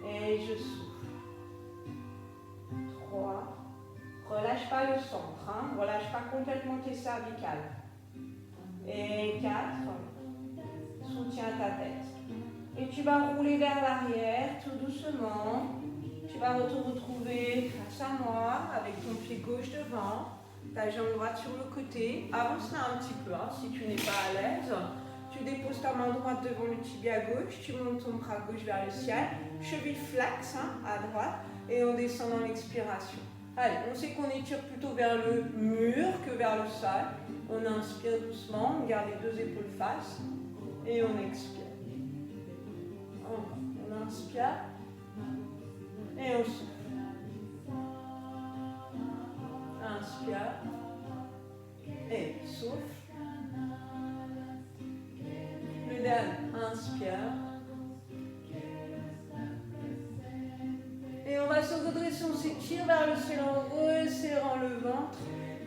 Speaker 1: Et je souffle. 3. Relâche pas le centre. Hein. Relâche pas complètement tes cervicales. Et 4. Soutiens ta tête. Et tu vas rouler vers l'arrière tout doucement. Tu vas te retrouver face à moi avec ton pied gauche devant, ta jambe droite sur le côté. Avance là un petit peu hein, si tu n'es pas à l'aise. Tu déposes ta main droite devant le tibia gauche. Tu montes ton bras gauche vers le ciel. Cheville flex hein, à droite. Et on descend dans l'expiration. Allez, on sait qu'on étire plutôt vers le mur que vers le sol. On inspire doucement, on garde les deux épaules face et on expire. On inspire et on souffle. Inspire et souffle. Le dernier, inspire. Et on va se redresser, on s'étire vers le ciel en resserrant le ventre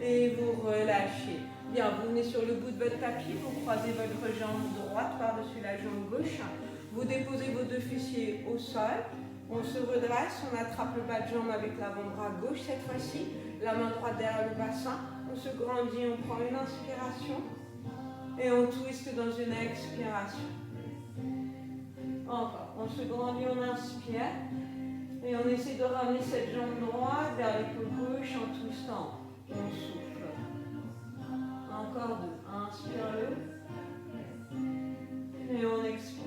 Speaker 1: et vous relâchez. Bien, vous venez sur le bout de votre tapis, vous croisez votre jambe droite par-dessus la jambe gauche. Vous déposez vos deux fessiers au sol. On se redresse, on attrape le bas de jambe avec l'avant-bras gauche cette fois-ci. La main droite derrière le bassin. On se grandit, on prend une inspiration. Et on twiste dans une expiration. Encore, on se grandit, on inspire. Et on essaie de ramener cette jambe droite vers l'épaule gauche en twistant. On souffle. Encore 2. Inspire-le. Et on expire.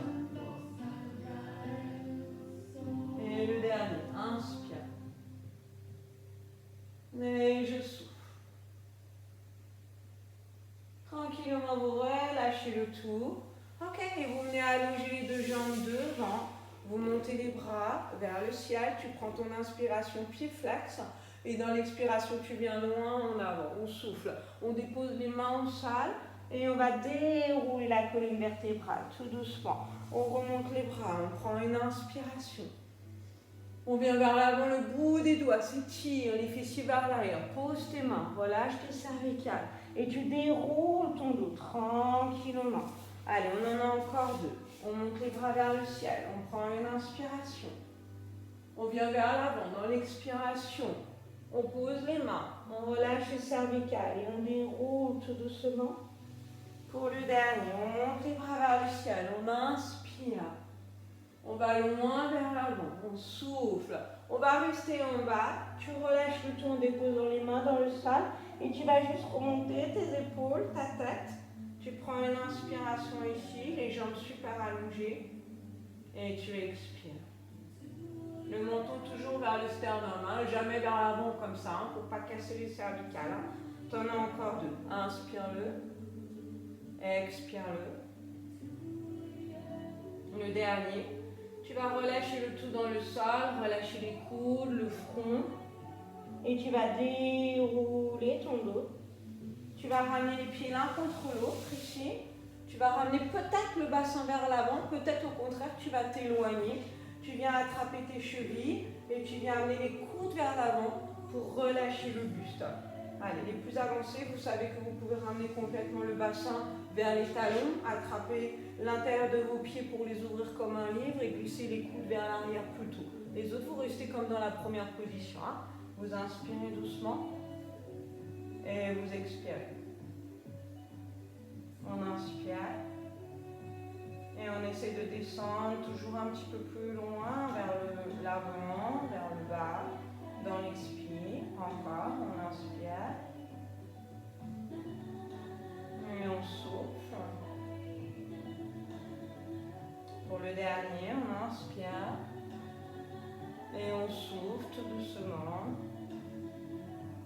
Speaker 1: Et le dernier. Inspire. Et je souffle. Tranquillement, vous relâchez le tout. Ok, et vous venez allonger les deux jambes devant. Vous montez les bras vers le ciel, tu prends ton inspiration pied flex et dans l'expiration tu viens loin en avant, on souffle, on dépose les mains au sol et on va dérouler la colonne vertébrale tout doucement. On remonte les bras, on prend une inspiration. On vient vers l'avant, le bout des doigts s'étire, les fessiers vers l'arrière, pose tes mains, relâche tes cervicales et tu déroules ton dos tranquillement. Allez, on en a encore 2. On monte les bras vers le ciel. On prend une inspiration. On vient vers l'avant. Dans l'expiration, on pose les mains. On relâche les cervicales et on déroule tout doucement. Pour le dernier, on monte les bras vers le ciel. On inspire. On va loin vers l'avant. On souffle. On va rester en bas. Tu relâches le tout en déposant les mains dans le sol. Et tu vas juste remonter tes épaules, ta tête. Tu prends une inspiration ici, les jambes super allongées. Et tu expires. Le menton toujours vers le sternum, hein, jamais vers l'avant comme ça, pour ne pas casser les cervicales. Hein. Tu en as encore deux. Inspire-le. Expire-le. Le dernier. Tu vas relâcher le tout dans le sol, relâcher les coudes, le front. Et tu vas dérouler ton dos. Tu vas ramener les pieds l'un contre l'autre ici. Tu vas ramener peut-être le bassin vers l'avant, peut-être au contraire tu vas t'éloigner. Tu viens attraper tes chevilles et tu viens amener les coudes vers l'avant pour relâcher le buste. Allez, les plus avancés, vous savez que vous pouvez ramener complètement le bassin vers les talons, attraper l'intérieur de vos pieds pour les ouvrir comme un livre et glisser les coudes vers l'arrière plutôt. Les autres, vous restez comme dans la première position. Hein. Vous inspirez doucement et vous expirez. On inspire et on essaie de descendre toujours un petit peu plus loin vers l'avant, vers le bas. Dans l'expire, encore, on inspire et on souffle. Pour le dernier, on inspire et on souffle tout doucement.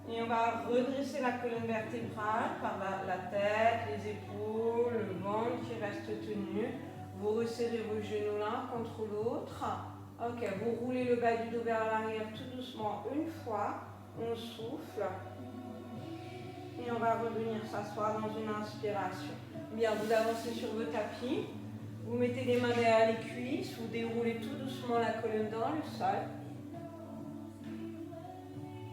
Speaker 1: Et on va redresser la colonne vertébrale par la tête, les épaules, le ventre qui reste tenu. Vous resserrez vos genoux l'un contre l'autre. Ok, vous roulez le bas du dos vers l'arrière tout doucement une fois. On souffle. Et on va revenir s'asseoir dans une inspiration. Bien, vous avancez sur vos tapis. Vous mettez les mains derrière les cuisses. Vous déroulez tout doucement la colonne dans le sol.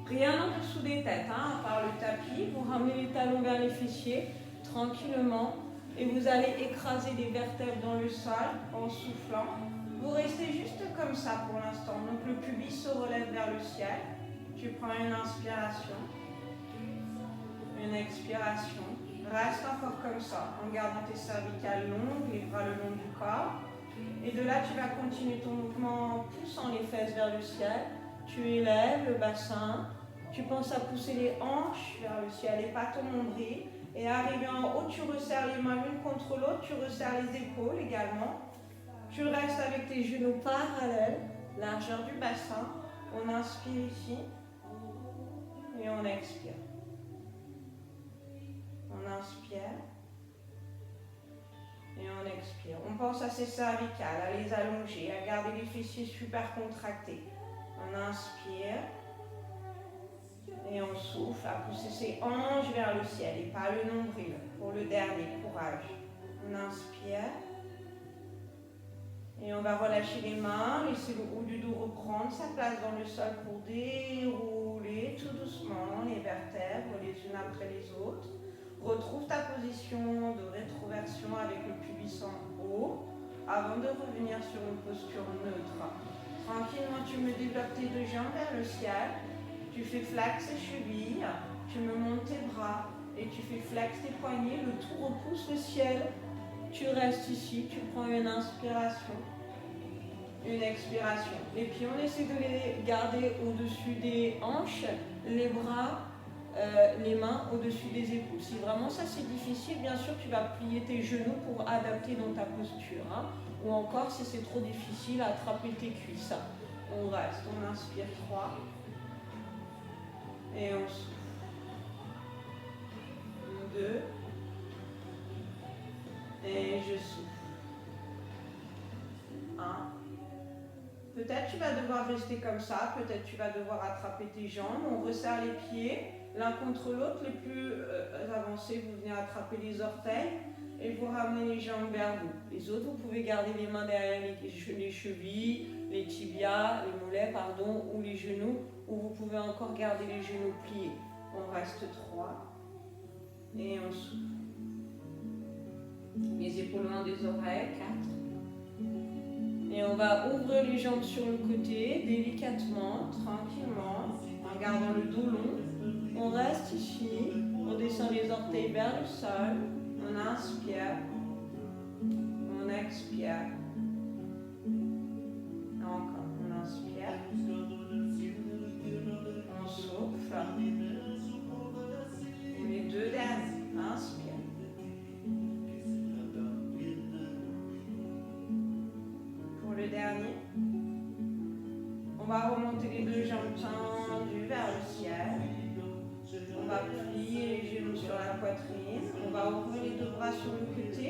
Speaker 1: Rien en dessous des têtes, hein, à part le tapis. Vous ramenez les talons vers les fessiers, tranquillement. Et vous allez écraser les vertèbres dans le sol en soufflant. Vous restez juste comme ça pour l'instant. Donc le pubis se relève vers le ciel. Tu prends une inspiration. Une expiration. Reste encore comme ça, en gardant tes cervicales longues, les bras le long du corps. Et de là, tu vas continuer ton mouvement en poussant les fesses vers le ciel. Tu élèves le bassin. Tu penses à pousser les hanches vers le ciel et pas ton nombril. Et arrivé en haut, tu resserres les mains l'une contre l'autre. Tu resserres les épaules également. Tu restes avec tes genoux parallèles, largeur du bassin. On inspire ici et on expire. On inspire et on expire. On pense à ses cervicales, à les allonger, à garder les fessiers super contractés. On inspire et on souffle, à pousser ses hanches vers le ciel et pas le nombril. Pour le dernier, courage. On inspire. Et on va relâcher les mains, laisser le haut du dos reprendre sa place dans le sol pour dérouler tout doucement les vertèbres les unes après les autres. Retrouve ta position de rétroversion avec le pubis en haut avant de revenir sur une posture neutre. Tranquillement, tu me développes tes deux jambes vers le ciel. Tu fais flex et chevilles, tu me montes tes bras et tu fais flex tes poignets. Le tout repousse le ciel. Tu restes ici, tu prends une inspiration, une expiration. Les pieds, on essaie de les garder au-dessus des hanches, les bras, les mains au-dessus des épaules. Si vraiment ça c'est difficile, bien sûr tu vas plier tes genoux pour adapter dans ta posture. Hein. Ou encore si c'est trop difficile, attraper tes cuisses. On reste, on inspire 3 et on souffle. 2 et je souffle. 1. Peut-être tu vas devoir rester comme ça, peut-être tu vas devoir attraper tes jambes. On resserre les pieds l'un contre l'autre. Les plus avancés, vous venez attraper les orteils et vous ramenez les jambes vers vous. Les autres, vous pouvez garder les mains derrière les chevilles, les tibias, les mollets, pardon, ou les genoux, ou vous pouvez encore garder les genoux pliés. On reste 3 et on souffle. Les épaules loin des oreilles, 4 Et on va ouvrir les jambes sur le côté, délicatement, tranquillement, en gardant le dos long. On reste ici, on descend les orteils vers le sol, on inspire, on expire. Encore, on inspire, on souffle. Et les deux derniers, inspire. Pour le dernier, on va remonter les deux jambes tendues vers le ciel. On va plier les genoux sur la poitrine. On va ouvrir les deux bras sur le côté.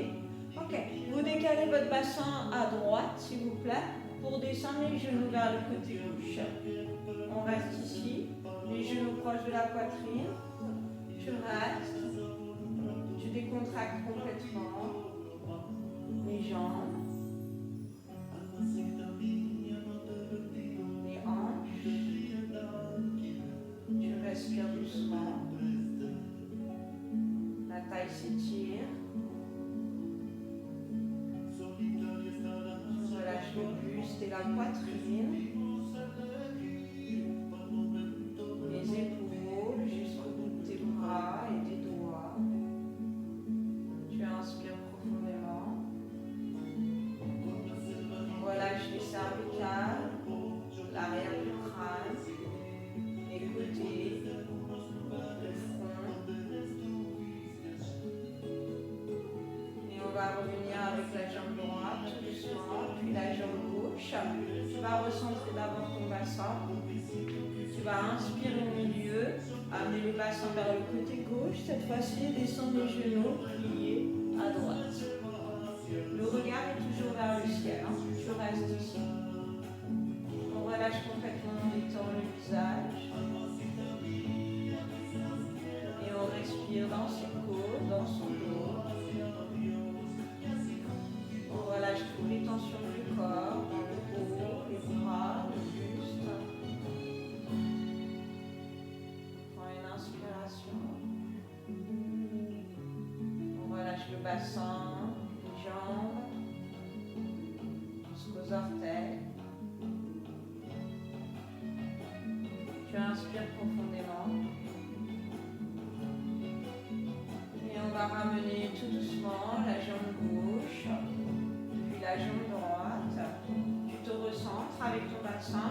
Speaker 1: Ok, vous décalez votre bassin à droite, s'il vous plaît, pour descendre les genoux vers le côté gauche. On reste ici, les genoux proches de la poitrine. Tu restes, tu décontractes complètement les jambes, les hanches. Tu respires doucement. La taille s'étire. Tu relâches le buste et la poitrine. Les épaules jusqu'au bout de tes bras et des doigts. Tu inspires profondément. Relâche les cervicales, l'arrière du crâne, les côtés, le front. Et on va revenir avec la jambe droite tout doucement, puis la jambe gauche. Tu vas recentrer d'abord ton bassin. Tu vas inspirer au milieu, amener le bassin vers le côté gauche. Cette fois-ci, descendre les genoux, pliés à droite. Le regard est toujours vers le ciel. Tu restes ici. On relâche complètement, on détend le visage. Et on respire dans ses côtes, dans son dos. On relâche toutes les tensions du corps, dans le haut, les bras, le buste. Prends une inspiration. On relâche le bassin, les jambes, jusqu'aux orteils. Tu inspires profondément. Et on va ramener tout doucement la jambe gauche, puis la jambe droite. Tu te recentres avec ton bassin.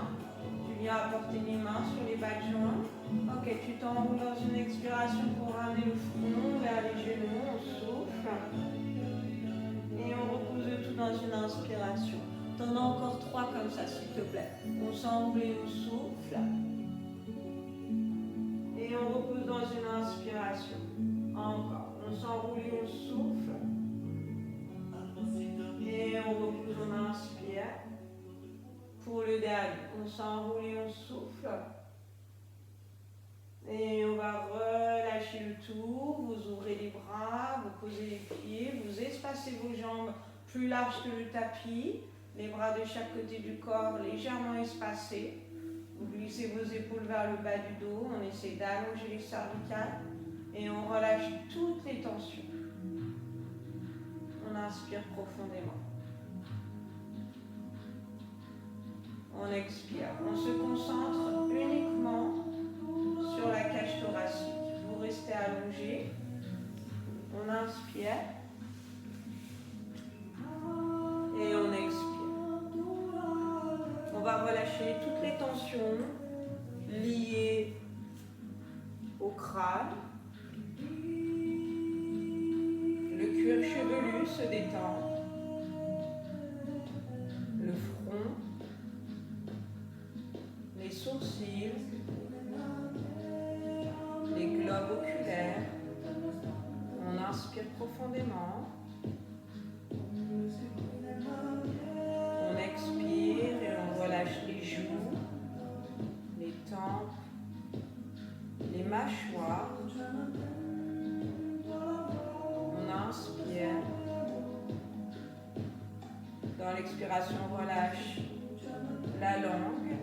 Speaker 1: Tu viens apporter les mains sur les bas de jambes. Ok, tu t'enroules dans une expiration pour ramener le front vers les genoux. On souffle. Et on repose le tout dans une inspiration. T'en as encore 3 comme ça, s'il te plaît. On s'enroule et on souffle. Et on repose dans une inspiration. Encore. On s'enroule et on souffle. Et on repose, on inspire. Pour le dernier, on s'enroule et on souffle. Et on va relâcher le tout. Vous ouvrez les bras, vous posez les pieds, vous espacez vos jambes plus larges que le tapis. Les bras de chaque côté du corps légèrement espacés. Vous glissez vos épaules vers le bas du dos. On essaie d'allonger les cervicales. Et on relâche toutes les tensions. On inspire profondément. On expire. On se concentre uniquement sur la cage thoracique. Vous restez allongé. On inspire. Et on expire. On va relâcher toutes les tensions liées au crâne. Le cuir chevelu se détend. Le front. Les sourcils. Les globes oculaires. On inspire profondément. On expire et on relâche les joues, les tempes, les mâchoires. On inspire. Dans l'expiration, on relâche la langue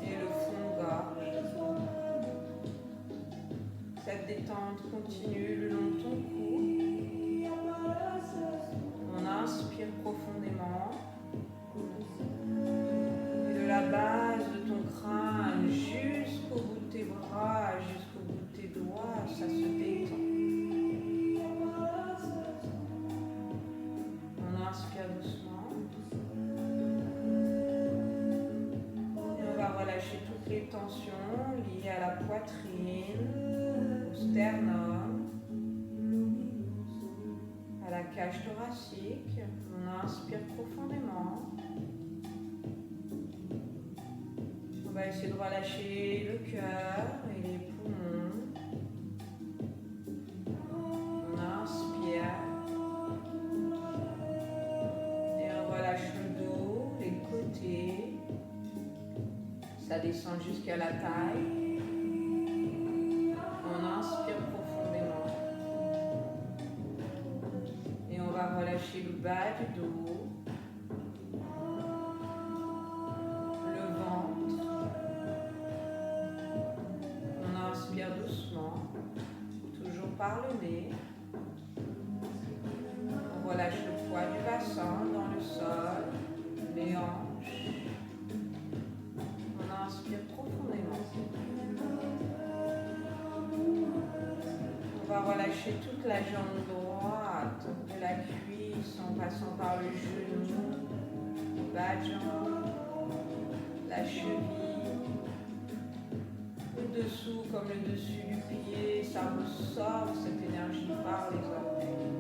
Speaker 1: et le fond de gorge. Cette détente continue le long de ton cou. On inspire profondément. Et de la base de ton crâne jusqu'au bout de tes bras, jusqu'au bout de tes doigts, ça se détend. On inspire doucement. Et on va relâcher toutes les tensions liées à la poitrine, au sternum, à la cage thoracique. On inspire profondément. On va essayer de relâcher le cœur et les poumons. On inspire. Et on relâche le dos, les côtés. Ça descend jusqu'à la taille. On inspire profondément. Et on va relâcher le bas du dos. Le ventre. On inspire doucement. Toujours par le nez. On relâche le poids du bassin dans le sol. Les hanches. On inspire profondément. On va relâcher toute la jambe droite de la cuisse en passant par le genou, le bas de jambe, la cheville, le dessous comme le dessus du pied. Ça ressort cette énergie par les orteils.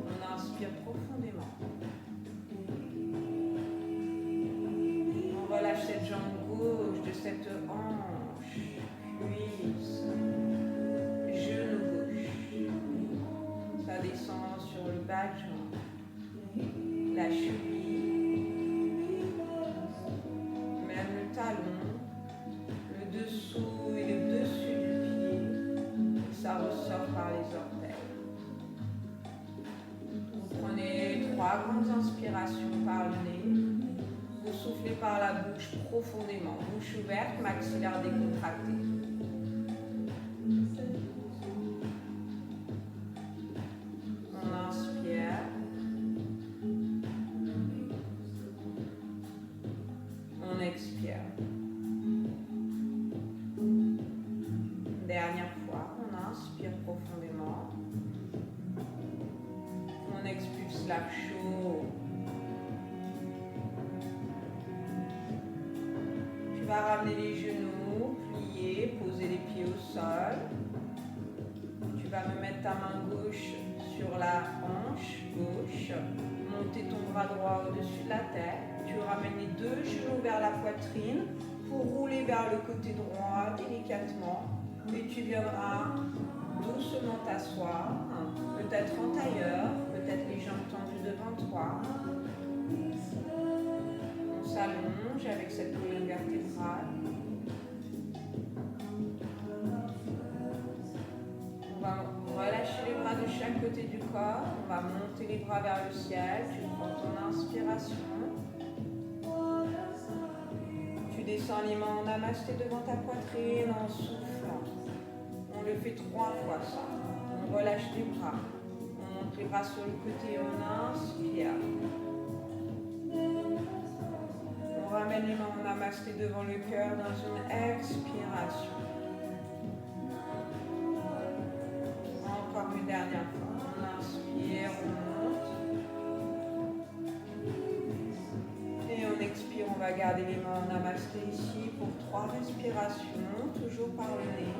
Speaker 1: On inspire profondément. On relâche cette jambe gauche de cette hanche, cuisse, genou gauche. Ça descend sur le bas de jambe, la cheville, même le talon, le dessous et le dessus du pied. Ça ressort par les orteils. Vous prenez 3 grandes inspirations par le nez. Vous soufflez par la bouche profondément, bouche ouverte, maxillaire décontracté. On inspire. On expire. Dernière fois, on inspire profondément. On expulse l'air chaud. Tu vas ramener les genoux, plier, poser les pieds au sol. Tu vas me mettre ta main gauche sur la hanche gauche, monter ton bras droit au-dessus de la tête. Tu ramènes les 2 genoux vers la poitrine pour rouler vers le côté droit délicatement. Et tu viendras doucement t'asseoir, peut-être en tailleur, peut-être les jambes tendues devant toi. On s'allonge avec cette colonne vertébrale. On va relâcher les bras de chaque côté du corps. On va monter les bras vers le ciel. Tu prends ton inspiration. Tu descends les mains en namasté devant ta poitrine en soufflant. On le fait 3 fois ça. On relâche les bras. On monte les bras sur le côté. On inspire. On ramène les mains en namasté devant le cœur dans une expiration. Encore une dernière fois. On inspire, on monte. Et on expire, on va garder les mains en namasté ici pour 3 respirations, toujours par le nez.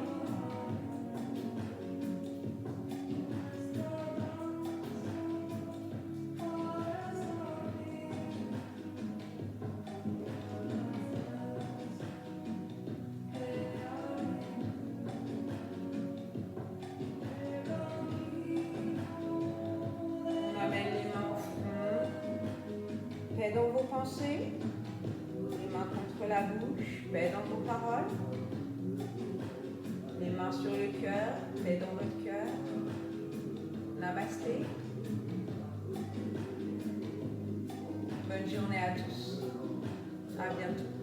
Speaker 1: Paix dans vos pensées, les mains contre la bouche, paix dans vos paroles, les mains sur le cœur, paix dans votre cœur. Namasté. Bonne journée à tous. À bientôt.